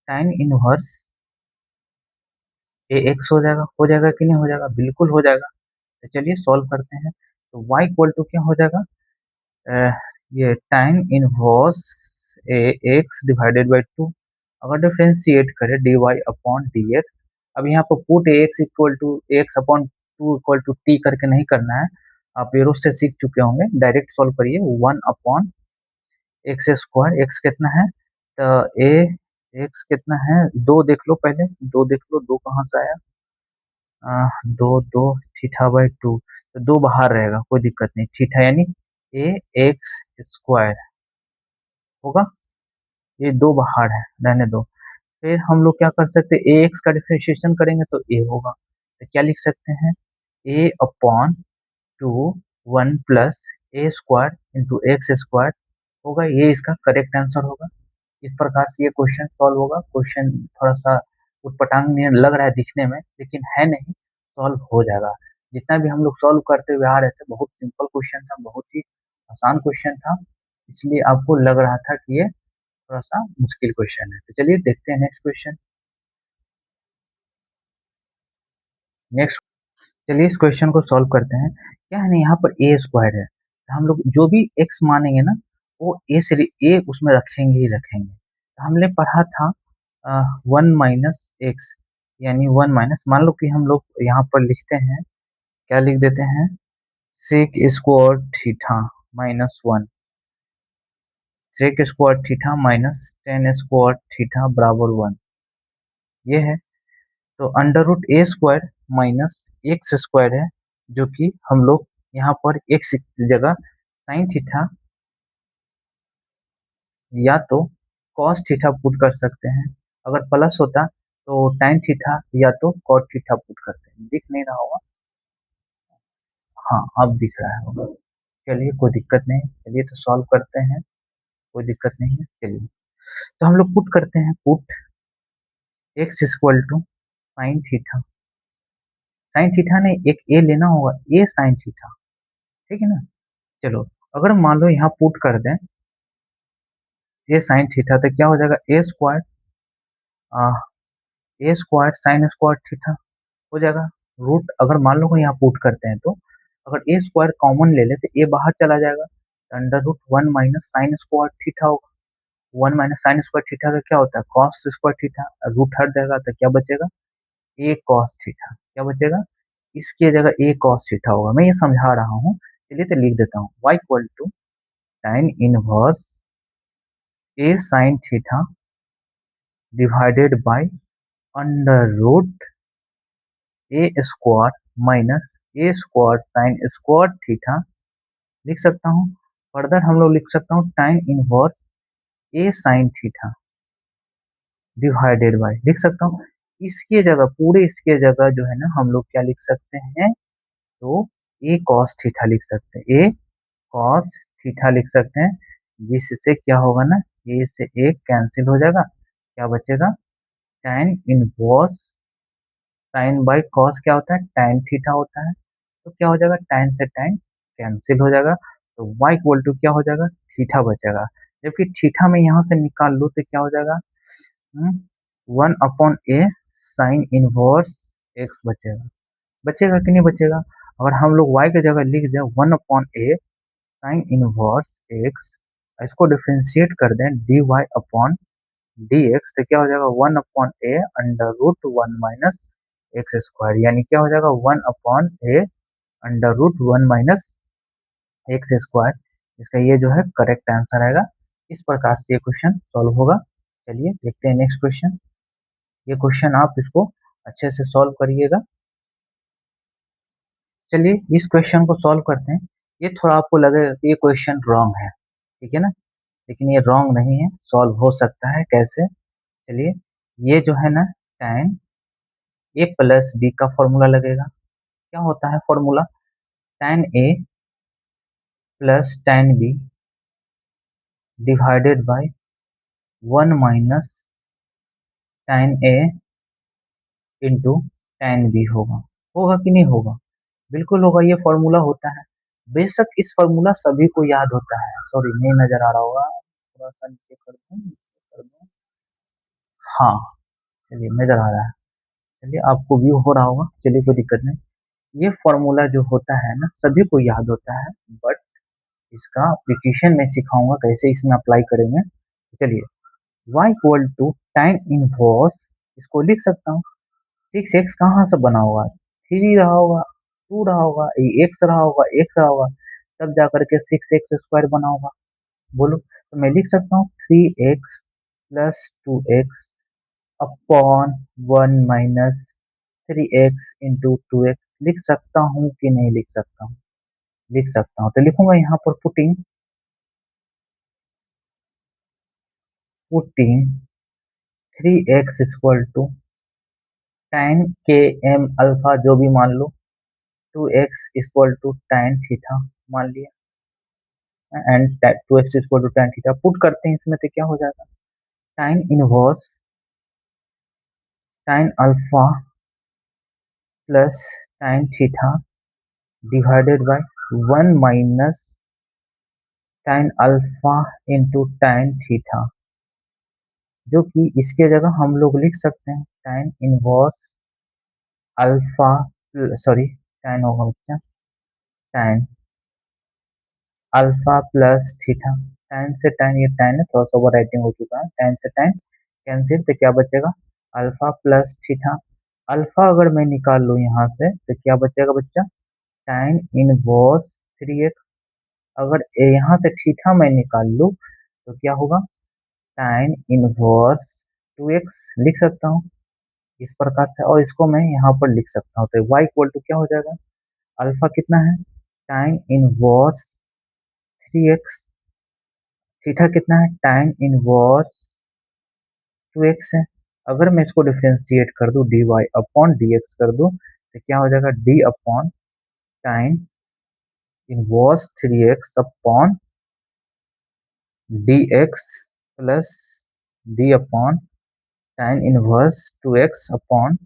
[SPEAKER 1] tan इनवर्स ए एक्स हो जाएगा कि नहीं हो जाएगा, बिल्कुल हो जाएगा। तो चलिए सॉल्व करते हैं। तो y इक्वल टू क्या हो जाएगा, अ, ये tan inverse A x divided by 2। अगर डिफरेंशिएट करें dy अपॉन dx, अब यहाँ पर put x equal to x upon 2 equal to t करके नहीं करना है, आप एरो से सीख चुके होंगे, डायरेक्ट सॉल्व करिए। 1 अपॉन एक्स स्क्वायर, एक्स कितना है, तो ए एक्स कितना है, दो देख लो पहले, दो देख लो, दो कहाँ से आया, दो दो थीटा बाई 2, तो दो बाहर रहेगा, कोई दिक्कत नहीं। थीटा यानी ए एक्स स्क्वायर होगा। ये दो बाहर है, रहने दो। फिर हम लोग क्या कर सकते हैं, ए एक्स का डिफरेंशिएशन करेंगे तो ए होगा, तो क्या लिख सकते हैं, ए अपॉन टू 1 प्लस ए स्क्वायर इंटू एक्स स्क्वायर होगा। ये इसका करेक्ट आंसर होगा। इस प्रकार से ये क्वेश्चन सॉल्व होगा। क्वेश्चन थोड़ा सा उटपटांग लग रहा है दिखने में, लेकिन है नहीं, सॉल्व हो जाएगा। जितना भी हम लोग सॉल्व करते हुए आ रहे थे, बहुत सिंपल क्वेश्चन था, बहुत ही आसान क्वेश्चन था, इसलिए आपको लग रहा था कि ये थोड़ा सा मुश्किल क्वेश्चन है। तो चलिए देखते हैं नेक्स्ट क्वेश्चन। नेक्स्ट, चलिए इस क्वेश्चन को सॉल्व करते हैं। क्या है ना, यहाँ पर ए स्क्वायर है, तो हम लोग जो भी एक्स मानेंगे ना, वो ए से ए उसमें रखेंगे ही रखेंगे। तो हमने पढ़ा था 1 - एक्स, यानी 1 मान लो कि हम लोग यहाँ पर लिखते हैं, क्या लिख देते हैं, sec square theta -1, sec square theta minus tan square theta बराबर 1, ये है। तो under root a square minus x square है, जो कि हम लोग यहाँ पर एक्स की जगह साइन थीटा या तो कॉस थीटा पुट कर सकते हैं। अगर प्लस होता तो टाइन थीटा या तो कॉट थीटा पुट करते हैं। दिख नहीं रहा होगा, हाँ अब दिख रहा होगा। चलिए कोई दिक्कत नहीं, चलिए तो सॉल्व करते हैं, कोई दिक्कत नहीं है। चलिए तो हम लोग पुट करते हैं, put x equal to sine theta, sine theta ने एक ए लेना होगा, ए साइन थीटा, ठीक है ना। चलो अगर मान लो यहाँ पुट कर दें ए साइन थीटा, तो क्या हो जाएगा, ए स्क्वायर साइन स्क्वायर थीटा हो जाएगा। रूट अगर मान लो यहाँ पुट करते हैं, तो अगर ए स्क्वायर कॉमन ले ले तो ए बाहर चला जाएगा, under root 1 - sine square theta होगा। 1 - साइन स्क्वायर थीटा का क्या होता है, कॉस स्क्वायर थीटा, रूट हट जाएगा तो क्या बचेगा, ए कॉस थीटा, क्या बचेगा, इसकी जगह ए कॉस थीटा होगा। मैं ये समझा रहा हूँ, चलिए तो लिख देता हूँ, y equal to tan inverse a sine theta divided by under root a square minus A square sine square theta लिख सकता हूँ। फर्दर हम लोग लिख सकता हूँ टाइन inverse a sine theta divided bye, लिख सकता हूँ इसके जगह, पूरे इसके जगह जो है ना, हम लोग क्या लिख सकते हैं, तो ए कॉस थीटा लिख सकते हैं, ए कॉस थीटा लिख सकते हैं। जिससे क्या होगा ना, ए से ए कैंसिल हो जाएगा, क्या बचेगा, tan inverse sign by cos क्या होता है, tan थीटा होता है। तो क्या हो जाएगा, tan से tan कैंसिल हो जाएगा, तो y इक्वल टू क्या हो जाएगा, थीटा बचेगा। जबकि थीटा में यहाँ से निकाल लो तो क्या हो जाएगा, 1/a साइन इनवर्स एक्स बचेगा। बचेगा कि नहीं बचेगा। अगर हम लोग y की जगह लिख दें 1/a साइन इनवर्स एक्स, इसको डिफ्रेंशिएट कर दें dy/dx, तो क्या हो जाएगा, 1/a under root 1 - x square, यानी क्या हो जाएगा, 1/a under root 1 - x square. इसका ये जो है करेक्ट आंसर आएगा। इस प्रकार से ये क्वेश्चन सॉल्व होगा। चलिए देखते हैं नेक्स्ट क्वेश्चन। ये क्वेश्चन आप इसको अच्छे से सॉल्व करिएगा। चलिए इस क्वेश्चन को सॉल्व करते हैं। ये थोड़ा आपको लगेगा कि ये क्वेश्चन रॉन्ग है, ठीक है ना, लेकिन ये रॉन्ग नहीं है, सॉल्व हो सकता है। कैसे, चलिए, ये जो है ना, tan ए प्लस बी का फॉर्मूला लगेगा। क्या होता है formula, tan a plus tan b divided by 1 minus tan a into tan b होगा। होगा कि नहीं होगा, बिल्कुल होगा, ये फॉर्मूला होता है। बेशक इस फॉर्मूला सभी को याद होता है, सॉरी नहीं नजर आ रहा होगा, थोड़ा सा नीचे कर दूं, कर दूं, हाँ चलिए नजर आ रहा है। चलिए आपको व्यू हो रहा होगा, चलिए कोई दिक्कत नहीं। ये फॉर्मूला जो होता है ना, सभी को याद होता है, बट इसका एप्लीकेशन में सिखाऊंगा कैसे इसमें अप्लाई करेंगे। चलिए y equal to tan inverse, इसको लिख सकता हूँ, 6x कहाँ से बना होगा, 3 रहा होगा, 2 रहा होगा, एक्स रहा होगा, एक्स रहा होगा, तब जाकर के 6x² बना होगा। बोलो, तो मैं लिख सकता हूँ 3x plus 2x upon 1 - 3x into 2x, लिख सकता हूँ कि नहीं लिख सकता हूँ, लिख सकता हूँ। तो लिखूंगा यहाँ पर putting putting 3x equal to tan के एम अल्फा जो भी मान लो 2x equal to tan theta मान लिया and 2x equal to tan theta put करते हैं इसमें तो क्या हो जाएगा tan inverse tan alpha plus tan theta divided by 1 minus tan alpha into tan theta जो कि इसके जगह हम लोग लिख सकते हैं tan inverse alpha sorry tan होगा बच्चा tan alpha plus theta tan से tan ये tan है थोड़ा सा ओवर राइटिंग हो चुका है tan से tan कैंसिल तो क्या बचेगा अल्फा प्लस थीटा अल्फा अगर मैं निकाल लूँ यहाँ से तो क्या बचेगा बच्चा tan इनवर्स 3x अगर यहाँ से थीटा मैं निकाल लूँ तो क्या होगा tan इनवर्स 2x लिख सकता हूँ इस प्रकार से और इसको मैं यहाँ पर लिख सकता हूँ तो y इक्वल टू क्या हो जाएगा अल्फा कितना है tan इनवर्स 3x थीटा कितना है tan इनवर्स 2x है अगर मैं इसको डिफरेंशिएट कर दूं dy अपॉन dx कर दूं तो क्या हो जाएगा d upon tan inverse 3x upon dx plus d upon tan inverse 2x upon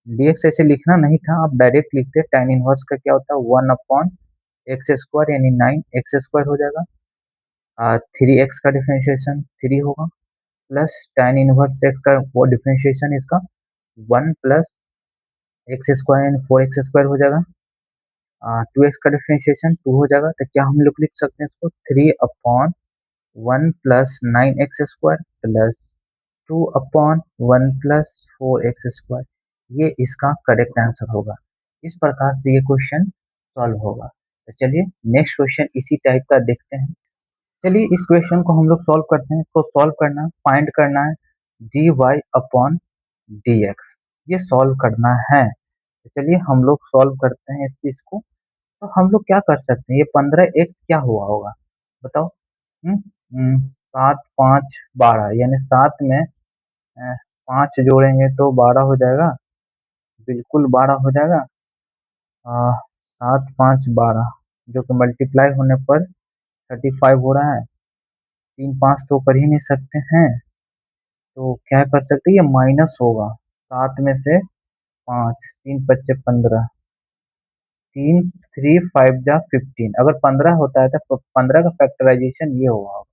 [SPEAKER 1] dx ऐसे लिखना नहीं था आप डायरेक्ट लिखते tan इनवर्स का क्या होता है 1 अपॉन एक्स स्क्वायर यानी 9x स्क्वायर हो जाएगा 3x का डिफरेंशिएशन 3 होगा प्लस tan इनवर्स x का वो डिफरेंशिएशन इसका 1 प्लस एक्स स्क्वायर यानी 4x स्क्वायर हो जाएगा 2x का डिफरेंशिएशन 2 हो जाएगा तो क्या हम लोग लिख सकते हैं इसको 3 upon 1 plus 9x square plus 2 upon 1 plus 4x square ये इसका करेक्ट आंसर होगा इस प्रकार से ये क्वेश्चन सॉल्व होगा तो चलिए नेक्स्ट क्वेश्चन इसी टाइप का देखते हैं चलिए इस क्वेश्चन को हम लोग सॉल्व करते हैं इसको सॉल्व करना है फाइंड करना है dy अपॉन dx ये सॉल्व करना है तो चलिए हम लोग सॉल्व करते हैं इस चीज को तो हम लोग क्या कर सकते हैं ये 15x क्या हुआ होगा बताओ 7 5 12 यानी 7 में 5 जोड़ेंगे तो 12 हो जाएगा बिल्कुल 12 हो जाएगा 7 5 12 जो कि मल्टीप्लाई होने पर 35 हो रहा है 3 5 तो कर ही नहीं सकते हैं तो क्या कर सकते हैं ये माइनस होगा 7 में से 5 3 5 15 3 3 5 जा 15 अगर 15 होता है तो 15 का फैक्टराइजेशन ये होगा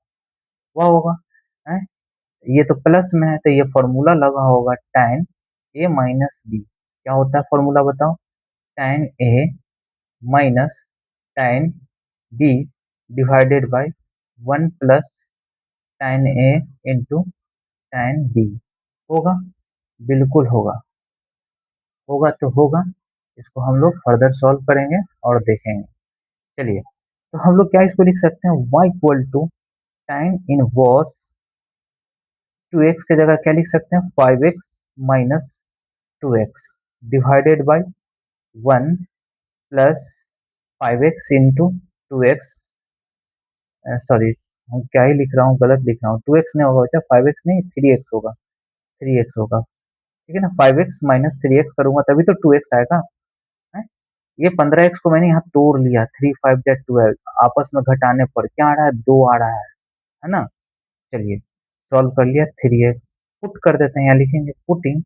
[SPEAKER 1] वह होगा है ये तो प्लस में है तो ये फॉर्मूला लगा होगा tan a माइनस बी क्या होता है फॉर्मूला बताओ tan a minus tan b divided by 1 plus tan a into tan b होगा बिल्कुल होगा होगा तो होगा इसको हम लोग फर्दर सॉल्व करेंगे और देखेंगे चलिए तो हम लोग क्या इसको लिख सकते हैं y equal to tan inverse 2x की जगह क्या लिख सकते हैं 5x minus 2x divided by 1 plus 5x into 2x sorry हम क्या ही लिख रहा हूँ गलत लिख रहा हूँ 2x नहीं होगा बच्चा 5x नहीं 3x होगा 3x होगा ठीक है ना 5x माइनस 3x करूंगा तभी तो 2x आएगा है ये 15x को मैंने यहाँ तोड़ लिया 3 5 जा 12 आपस में घटाने पर क्या आ रहा है 2 आ रहा है ना चलिए सॉल्व कर लिया 3x पुट कर देते हैं यहाँ लिखेंगे putting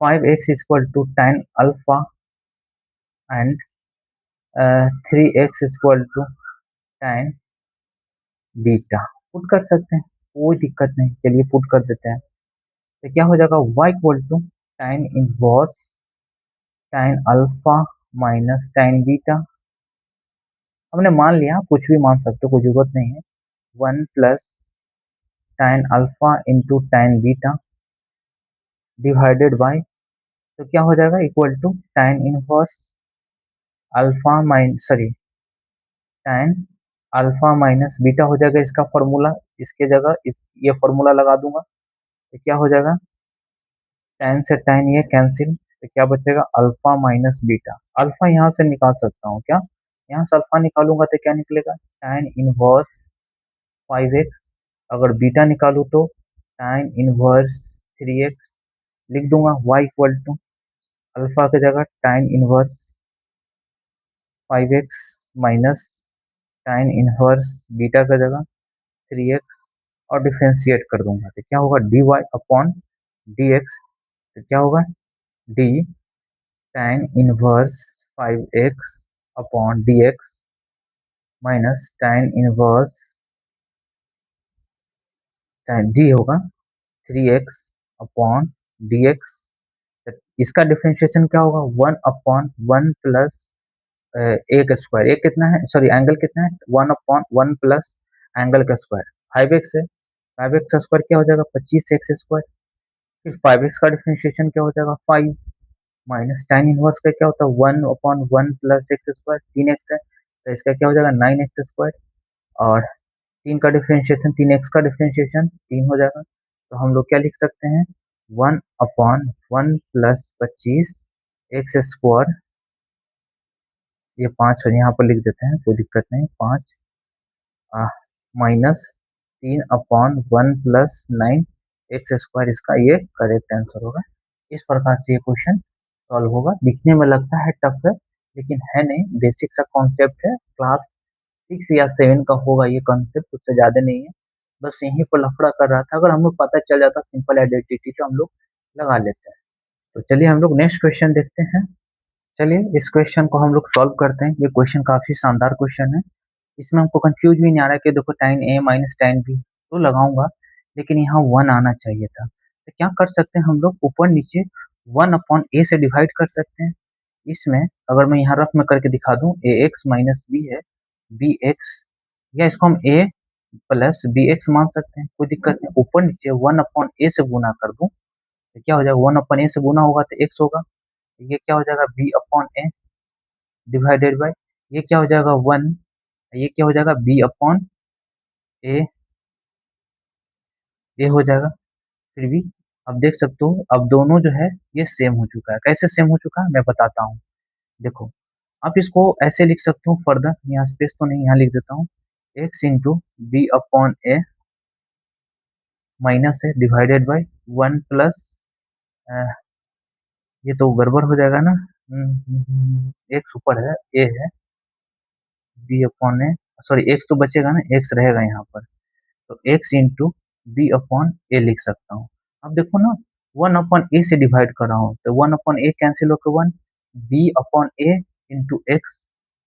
[SPEAKER 1] 5x equal to tan alpha and 3x equal to tan beta put कर सकते हैं कोई दिक्कत नहीं चलिए पुट कर देते हैं तो क्या हो जाएगा y equal to tan inverse tan alpha minus tan beta हमने मान लिया कुछ भी मान सकते हो कोई जरूरत नहीं है 1 plus tan alpha into tan beta divided by तो क्या हो जाएगा equal to tan inverse alpha माइन sorry tan alpha minus beta हो जाएगा इसका फॉर्मूला इसके जगह ये फॉर्मूला लगा दूंगा तो क्या हो जाएगा tan से tan ये कैंसिल तो क्या बचेगा अल्फा माइनस बीटा अल्फा यहाँ से निकाल सकता हूँ क्या यहाँ से अल्फा निकालूंगा तो क्या निकलेगा tan इनवर्स 5x अगर बीटा निकालूँ तो tan इनवर्स 3x लिख दूंगा। y इक्वल टू अल्फा की जगह tan inverse 5x minus tan inverse beta की जगह 3x और डिफ्रेंशिएट कर दूंगा तो क्या होगा dy अपॉन dx। तो क्या होगा d tan inverse 5x upon dx minus tan inverse tan d होगा 3x अपॉन dx। इसका डिफरेंशिएशन क्या होगा 1/1 प्लस ए का स्क्वायर। ए कितना है, सॉरी एंगल कितना है 1/1 प्लस एंगल का स्क्वायर 5x है। 5x का स्क्वायर क्या हो जाएगा 25x स्क्वायर। फिर 5x का डिफरेंशिएशन क्या हो जाएगा 5 माइनस tan इनवर्स का क्या होता है 1/1 प्लस एक्स स्क्वायर 3x है तो इसका क्या हो जाएगा 9x स्क्वायर। और 3 का डिफरेंशिएशन 3x का डिफरेंशिएशन 3 हो जाएगा तो हम लोग क्या लिख सकते हैं 1/1 प्लस 25 एक्स स्क्वायर। ये 5 यहाँ पर लिख देते हैं कोई दिक्कत नहीं 5 माइनस 3/1 प्लस 9 एक्स स्क्वायर। इसका ये करेक्ट आंसर होगा। इस प्रकार से ये क्वेश्चन सॉल्व होगा। दिखने में लगता है टफ है लेकिन है नहीं, बेसिक सा कॉन्सेप्ट है। क्लास 6 या 7 का होगा ये कॉन्सेप्ट, उससे ज्यादा नहीं है। बस यहीं पर लफड़ा कर रहा था। अगर हमें पता चल जाता सिंपल आइडेंटिटी तो हम लोग लगा लेते हैं। तो चलिए हम लोग नेक्स्ट क्वेश्चन देखते हैं। चलिए इस क्वेश्चन को हम लोग सॉल्व करते हैं। ये क्वेश्चन काफी शानदार क्वेश्चन है। इसमें हमको कंफ्यूज भी नहीं आ रहा कि देखो tan a minus tan b तो लगाऊंगा लेकिन यहाँ 1 आना चाहिए था। तो क्या कर सकते हैं हम लोग ऊपर नीचे 1/a से डिवाइड कर सकते हैं। इसमें अगर मैं यहाँ रफ में करके दिखा दूं ए एक्स माइनस बी है बी एक्स, या इसको हम a प्लस बी एक्स मान सकते हैं, कोई दिक्कत नहीं। ऊपर नीचे 1/a से गुना कर दूं तो क्या हो जाएगा 1/a से गुना होगा तो x होगा। ये क्या हो जाएगा b/a डिवाइडेड बाय ये क्या हो जाएगा 1, ये क्या हो जाएगा b/a ये हो जाएगा। फिर भी अब देख सकते हो अब दोनों जो है ये सेम हो चुका है। कैसे सेम हो चुका है मैं बताता हूँ। देखो आप इसको ऐसे लिख सकते हो फर्दर, यहाँ स्पेस तो नहीं, यहाँ लिख देता हूँ एक्स इंटू b/a माइनस है डिवाइडेड बाई 1 प्लस ये तो गड़बड़ हो जाएगा ना। एक्स ऊपर है ए है b/a, सॉरी एक्स तो बचेगा ना, एक्स रहेगा यहाँ पर तो एक्स इंटू b/a लिख सकता हूँ। अब देखो ना 1/a से डिवाइड कर रहा हूँ तो 1/a कैंसिल होकर 1 b/a इंटू एक्स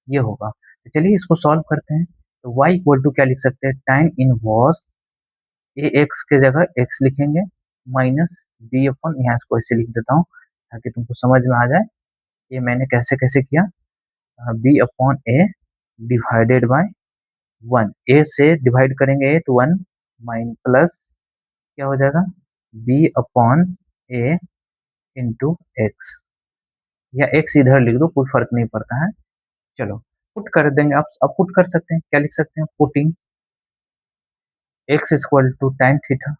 [SPEAKER 1] ये होगा। तो चलिए इसको सॉल्व करते हैं। तो y इक्वल टू क्या लिख सकते हैं tan इनवर्स ए एक्स के जगह x लिखेंगे माइनस b/, यहाँ इसको ऐसे लिख देता हूँ ताकि तुमको समझ में आ जाए ये मैंने कैसे कैसे किया। b/a डिवाइडेड बाय 1, ए से डिवाइड करेंगे ए तो 1 माइन प्लस क्या हो जाएगा b/a इंटू एक्स, या एक्स इधर लिख दो कोई फर्क नहीं पड़ता है। चलो पुट कर देंगे। आप पुट कर सकते हैं, क्या लिख सकते हैं putting x equal to tan theta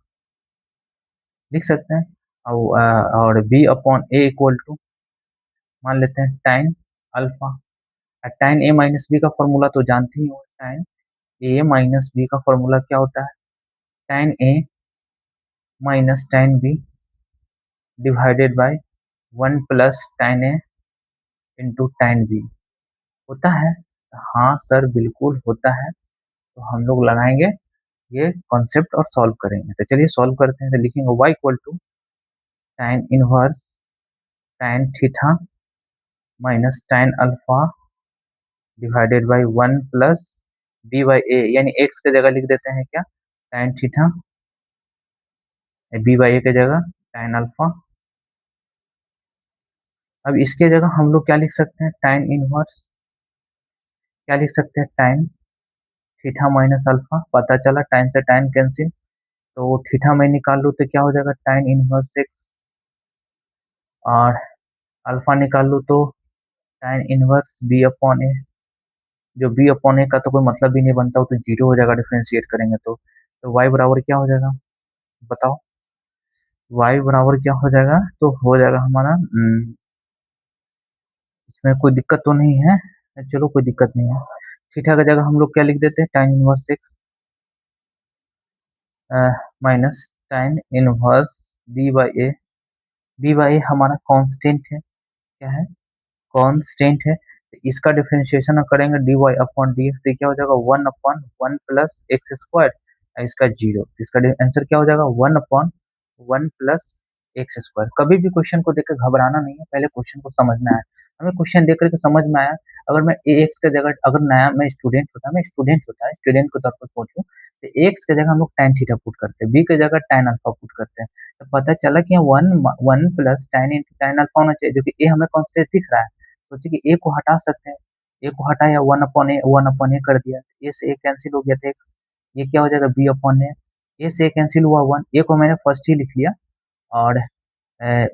[SPEAKER 1] लिख सकते हैं। और b/a इक्वल टू मान लेते हैं tan alpha. tan a minus b का फॉर्मूला तो जानते ही हो, tan a माइनस बी का फॉर्मूला क्या होता है tan a minus tan b divided by 1 plus tan a into tan b होता है। हाँ सर बिल्कुल होता है। तो हम लोग लगाएंगे ये कॉन्सेप्ट और सॉल्व करेंगे। तो चलिए सॉल्व करते हैं। तो लिखेंगे y equal to tan inverse tan theta minus tan alpha divided by 1 plus b/a, यानी x की जगह लिख देते हैं क्या tan थीटा, b/a की जगह tan अल्फा। अब इसके जगह हम लोग क्या लिख सकते हैं tan इनवर्स, क्या लिख सकते हैं tan थीटा माइनस अल्फा। पता चला tan से tan कैंसिल तो थीटा में निकाल लूँ तो क्या हो जाएगा tan इनवर्स x, और अल्फा निकाल लूँ तो tan इनवर्स b/a। जो b/a का तो कोई मतलब भी नहीं बनता, वो तो जीरो हो जाएगा डिफरेंशिएट करेंगे तो y बराबर क्या हो जाएगा बताओ। y बराबर क्या हो जाएगा तो हो जाएगा हमारा इसमें कोई दिक्कत तो नहीं है, चलो कोई दिक्कत नहीं है। थीटा की जगह हम लोग क्या लिख देते हैं tan inverse x minus tan inverse B by A हमारा कांस्टेंट है, क्या है, कांस्टेंट है। तो इसका डिफरेंशिएशन करेंगे d Y upon D x, तो क्या हो जाएगा 1/1 प्लस एक्स स्क्वायर, इसका जीरो, इसका आंसर क्या हो जाएगा 1/1 प्लस एक्स स्क्वायर। कभी भी क्वेश्चन को देखकर घबराना नहीं है, पहले क्वेश्चन को समझना है। हमें क्वेश्चन देख करके समझ में आया, अगर मैं ए एक्स के जगह, अगर नया मैं स्टूडेंट के तौर पर सोचूं, तो एक्स की जगह हम लोग tan थीटा पुट करते हैं, बी की जगह tan अल्फा पुट करते हैं, तो पता चला कि one one plus tan into tan alpha होना चाहिए, जो कि ए हमें कांस्टेंट दिख रहा है। सोचे कि ए को हटा सकते हैं, ए को हटाया 1/a कर दिया, ए से ए कैंसिल हो गया था एक्स, ये क्या हो जाएगा b/a, ए से ए कैंसिल हुआ 1, ए को मैंने फर्स्ट ही लिख लिया, और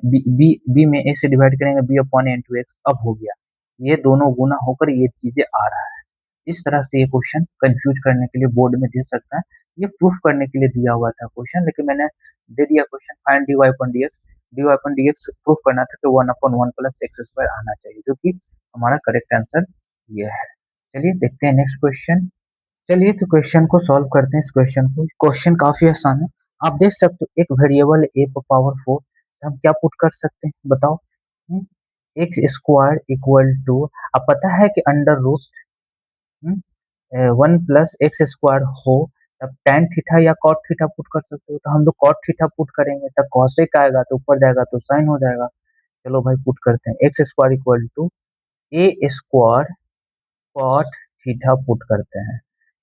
[SPEAKER 1] बी बी बी में ए से डिवाइड करेंगे b/a इंटू एक्स, अब हो गया, ये दोनों गुना होकर ये चीजें आ रहा है। इस तरह से ये क्वेश्चन कंफ्यूज करने के लिए बोर्ड में दे सकता है, ये प्रूफ करने के लिए दिया हुआ था क्वेश्चन, लेकिन मैंने दे दिया क्वेश्चन फाइंड dy/dx प्रूफ करना था, तो 1/1 प्लस एक्स स्क्वायर आना चाहिए, जो कि हमारा करेक्ट आंसर ये है। चलिए देखते हैं नेक्स्ट क्वेश्चन। चलिए तो क्वेश्चन को सॉल्व करते हैं। इस क्वेश्चन काफी आसान है। आप देख सकते हो एक वेरिएबल ए पावर 4, हम क्या पुट कर सकते हैं बताओ। एक्स स्क्वायर इक्वल टू, अब पता है कि under root 1 plus x square हो, तब tan थीटा या cot थीटा पुट कर सकते हो, तो हम लोग cot थीटा पुट करेंगे, तब cosec आएगा तो ऊपर जाएगा तो साइन हो जाएगा। चलो भाई पुट करते हैं, x square equal to a square cot theta put करते हैं,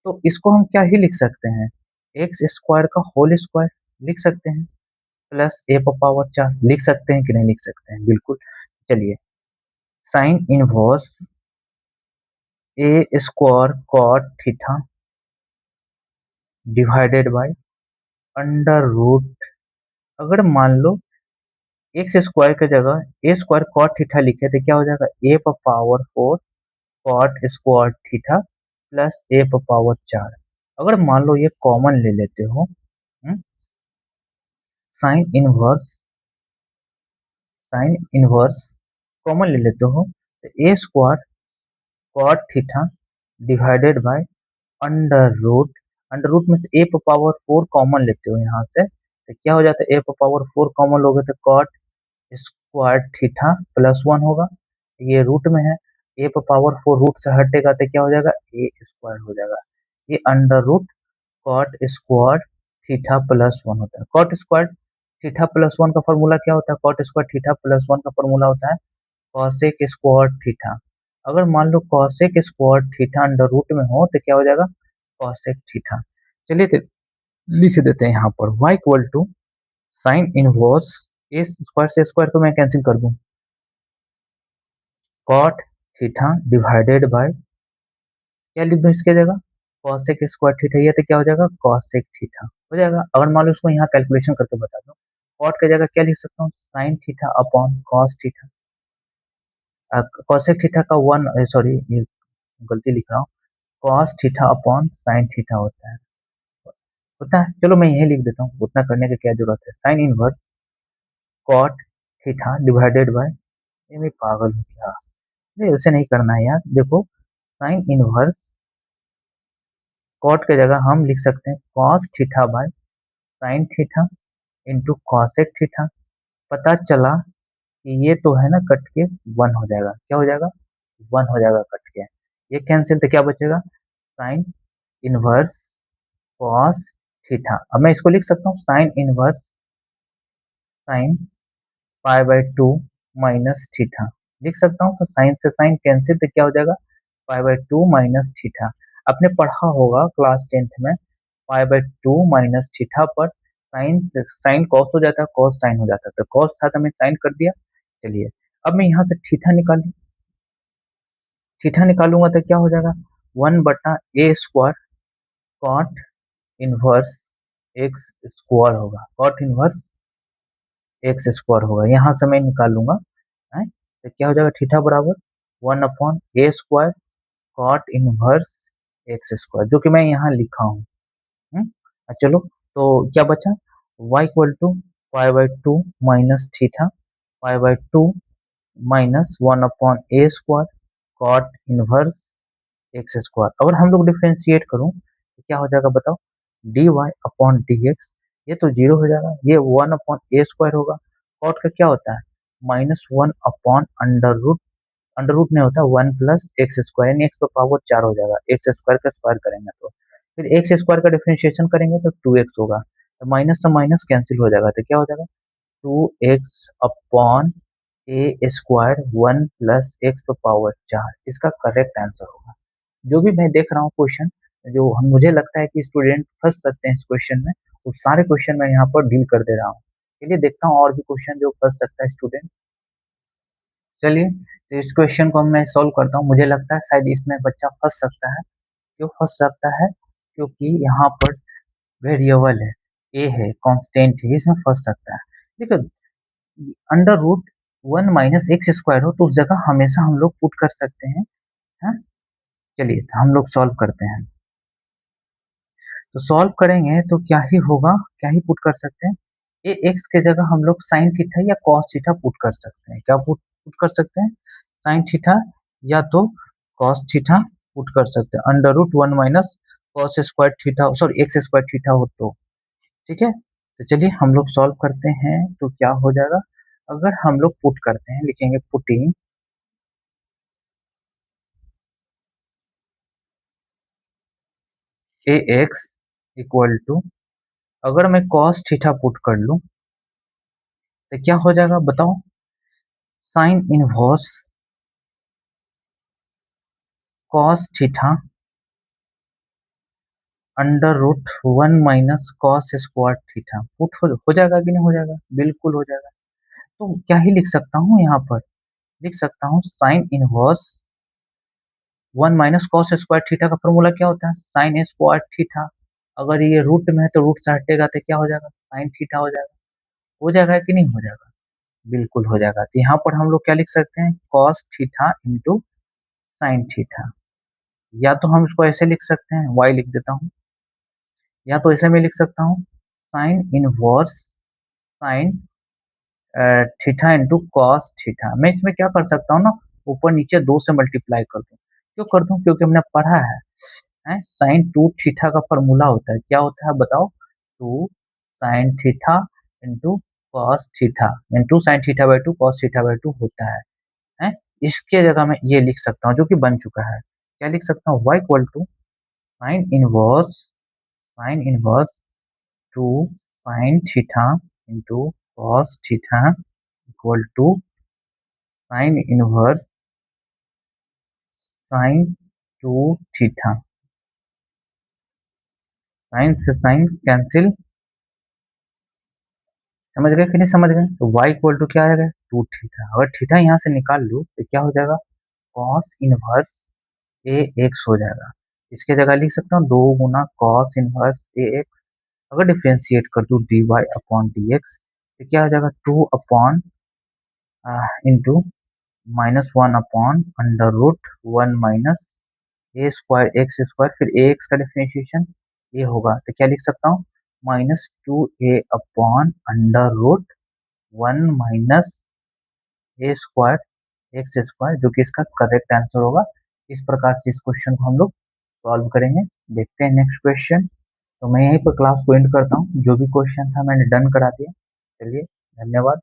[SPEAKER 1] तो इसको हम क्या ही लिख सकते हैं, एक्स स्क्वायर का होल स्क्वायर लिख सकते हैं, प्लस ए पावर 4 लिख सकते हैं कि नहीं लिख सकते हैं, बिल्कुल। चलिए, sine inverse a square cot theta divided by under root, अगर मान लो एक्स स्क्वायर की जगह ए स्क्वायर कॉट थीटा लिखे तो क्या हो जाएगा A power 4 cot square theta plus A power 4। अगर मान लो ये कॉमन ले लेते हो, साइन इनवर्स कॉमन ले लेते हो, तो A square cot theta divided by under root में से ए पावर 4 कॉमन लेते हो यहाँ से, तो क्या हो जाता है ए पावर 4 कॉमन लोगे तो कॉट स्क्वायर थीटा प्लस 1 होगा, ये रूट में है, ए पावर 4 रूट से हटेगा तो क्या हो जाएगा ए स्क्वायर हो जाएगा, ये under root cot square theta plus 1 होता है। कॉट स्क्वायर थीटा प्लस 1 का फॉर्मूला क्या होता है, कॉट स्क्वायर थीटा प्लस 1 का फॉर्मूला होता है कॉसेक स्क्वायर थीटा। अगर मान लो cosec square theta under root में हो तो क्या हो जाएगा कॉसेक थीटा। चलिए तो लिख देते हैं यहाँ पर y equal to sine inverse a square से स्क्वायर तो मैं कैंसिल कर दूं, कॉट थीटा डिवाइडेड बाय, क्या लिख दूं इसके जगह कॉसेक स्क्वायर थीटा, ये तो क्या हो जाएगा कॉसेक थीटा हो जाएगा। अगर मान लो इसको यहाँ कैलकुलेशन करके बता दो, कॉट की जगह क्या लिख सकता हूँ sign theta upon cos theta, cosec theta का वन, सॉरी ये गलती लिख रहा हूँ, cos theta upon sine theta होता है, चलो मैं यही लिख देता हूँ, उतना करने की क्या जरूरत है, sine inverse cot theta divided by, ये मैं पागल हूँ क्या, नहीं उसे नहीं करना है यार, देखो साइन इनवर्स कॉट की जगह हम लिख सकते हैं cos theta by sine theta into cosec theta, पता चला कि ये तो है ना कट के 1 हो जाएगा, क्या हो जाएगा 1 हो जाएगा कट के, ये कैंसिल तो क्या बचेगा साइन इनवर्स कॉस थीटा। अब मैं इसको लिख सकता हूँ sign inverse sine pi by 2 minus theta लिख सकता हूँ, तो साइन से साइन कैंसिल तो क्या हो जाएगा पाई बाय 2 माइनस थीटा। आपने पढ़ा होगा क्लास 10th में, पाई बाय 2 माइनस थीटा पर साइन साइन कॉस हो जाता है, कॉस साइन हो जाता है, तो कॉस था तो मैं साइन कर दिया। चलिए अब मैं यहाँ से थीटा निकालूंगा तो क्या हो जाएगा 1/a² cot inverse x square होगा, कॉट इनवर्स एक्स स्क्वायर होगा, यहाँ से मैं निकाल लूंगा है, तो क्या हो जाएगा थीटा बराबर 1/a² cot inverse x square, जो कि मैं यहाँ लिखा हूँ। चलो तो क्या बचा y equal to pi by 2 minus theta pi by 2 minus 1/a² cot inverse x square. अगर हम लोग डिफ्रेंशिएट करूं तो क्या हो जाएगा बताओ, dy अपॉन dx, ये तो जीरो हो जाएगा, ये 1 अपॉन ए स्क्वायर होगा। कॉट का क्या होता है, -1 अपॉन अंडर रूट नहीं होता, 1 प्लस एक्स स्क्वायर, यानी एक्स का पावर 4 हो जाएगा, एक्स स्क्वायर का स्क्वायर करेंगे तो फिर एक्स स्क्वायर का डिफरेंशिएशन करेंगे तो 2x होगा, तो माइनस से माइनस कैंसिल हो जाएगा, तो क्या हो जाएगा 2x अपॉन ए स्क्वायर 1 प्लस एक्स पावर 4, इसका करेक्ट आंसर होगा। जो भी मैं देख रहा हूँ क्वेश्चन, जो हम मुझे लगता है कि स्टूडेंट फंस सकते हैं इस क्वेश्चन में, वो सारे क्वेश्चन मैं यहाँ पर डील कर दे रहा हूँ। चलिए देखता हूँ और भी क्वेश्चन जो फंस सकता है स्टूडेंट। चलिए तो इस क्वेश्चन को मैं सॉल्व करता हूँ, मुझे लगता है शायद इसमें बच्चा फंस सकता है। क्यों फंस सकता है, क्योंकि यहाँ पर वेरिएबल है, ए है, कांस्टेंट है, इसमें फंस सकता है। देखो under root 1 minus x square हो तो उस जगह हमेशा हम लोग पुट कर सकते हैं। हाँ चलिए तो हम लोग सॉल्व करते हैं। तो सॉल्व करेंगे तो क्या ही होगा, क्या ही पुट कर सकते हैं, ए एक्स के जगह हम लोग साइन थीटा या कॉस थीटा पुट कर सकते हैं। क्या पुट कर सकते हैं, साइन थीटा या तो कॉस थीटा पुट कर सकते हैं, under root 1 minus cos square theta, sorry x square theta हो तो। ठीक है, तो चलिए हम लोग सॉल्व करते हैं तो क्या हो जाएगा, अगर हम लोग पुट करते हैं, लिखेंगे putting a x equal to, अगर मैं कॉस थीटा पुट कर लूं तो क्या हो जाएगा बताओ, sine inverse cos theta under root 1 minus cos square theta, put हो जाएगा कि नहीं हो जाएगा, बिल्कुल हो जाएगा। तो क्या ही लिख सकता हूँ यहाँ पर, लिख सकता हूँ sine inverse 1 minus cos square theta का फॉर्मूला क्या होता है, साइन स्क्वायर थीटा, अगर ये रूट में है तो रूट से हटेगा तो क्या हो जाएगा, साइन थीटा हो जाएगा कि नहीं हो जाएगा, बिल्कुल हो जाएगा। तो यहाँ पर हम लोग क्या लिख सकते हैं, cos theta into sine theta, या तो हम इसको ऐसे लिख सकते हैं, वाई लिख देता हूँ, या तो ऐसे में लिख सकता हूँ sign inverse sine theta into cos theta. मैं इसमें क्या कर सकता हूँ ना, ऊपर नीचे 2 से मल्टीप्लाई कर दूं, क्यों कर दूं, क्योंकि हमने पढ़ा है साइन 2 थीटा का फॉर्मूला होता है, क्या होता है बताओ, 2 sine theta into cos theta into sign theta by 2 cos theta by 2 होता है। इसके जगह मैं ये लिख सकता हूँ जो कि बन चुका है, क्या लिख सकता हूँ, y equal to sine inverse 2 sine theta into cos theta equal to sine inverse sine 2 theta, sine से साइन कैंसिल, समझ गए कि नहीं समझ गए, तो y इक्वल टू क्या आएगा 2 थीटा, अगर थीटा यहाँ से निकाल लूँ तो क्या हो जाएगा, कॉस इनवर्स ए एक्स हो जाएगा। इसके जगह लिख सकता हूँ 2 गुना कॉस इनवर्स ए एक्स, अगर डिफ्रेंशिएट कर दूँ D Y upon D x तो क्या हो जाएगा 2 upon into -1 upon under root 1 minus ए स्क्वायर एक्स स्क्वायर, फिर ए एक्स का डिफरेंशिएशन ये होगा, तो क्या लिख सकता हूँ -2a upon under root 1 minus ए स्क्वायर एक्स स्क्वायर, जो कि इसका करेक्ट आंसर होगा। इस प्रकार से इस क्वेश्चन को हम लोग सॉल्व करेंगे। देखते हैं नेक्स्ट क्वेश्चन। तो मैं यहीं पर क्लास को एंड करता हूँ, जो भी क्वेश्चन था मैंने डन करा दिया। चलिए धन्यवाद।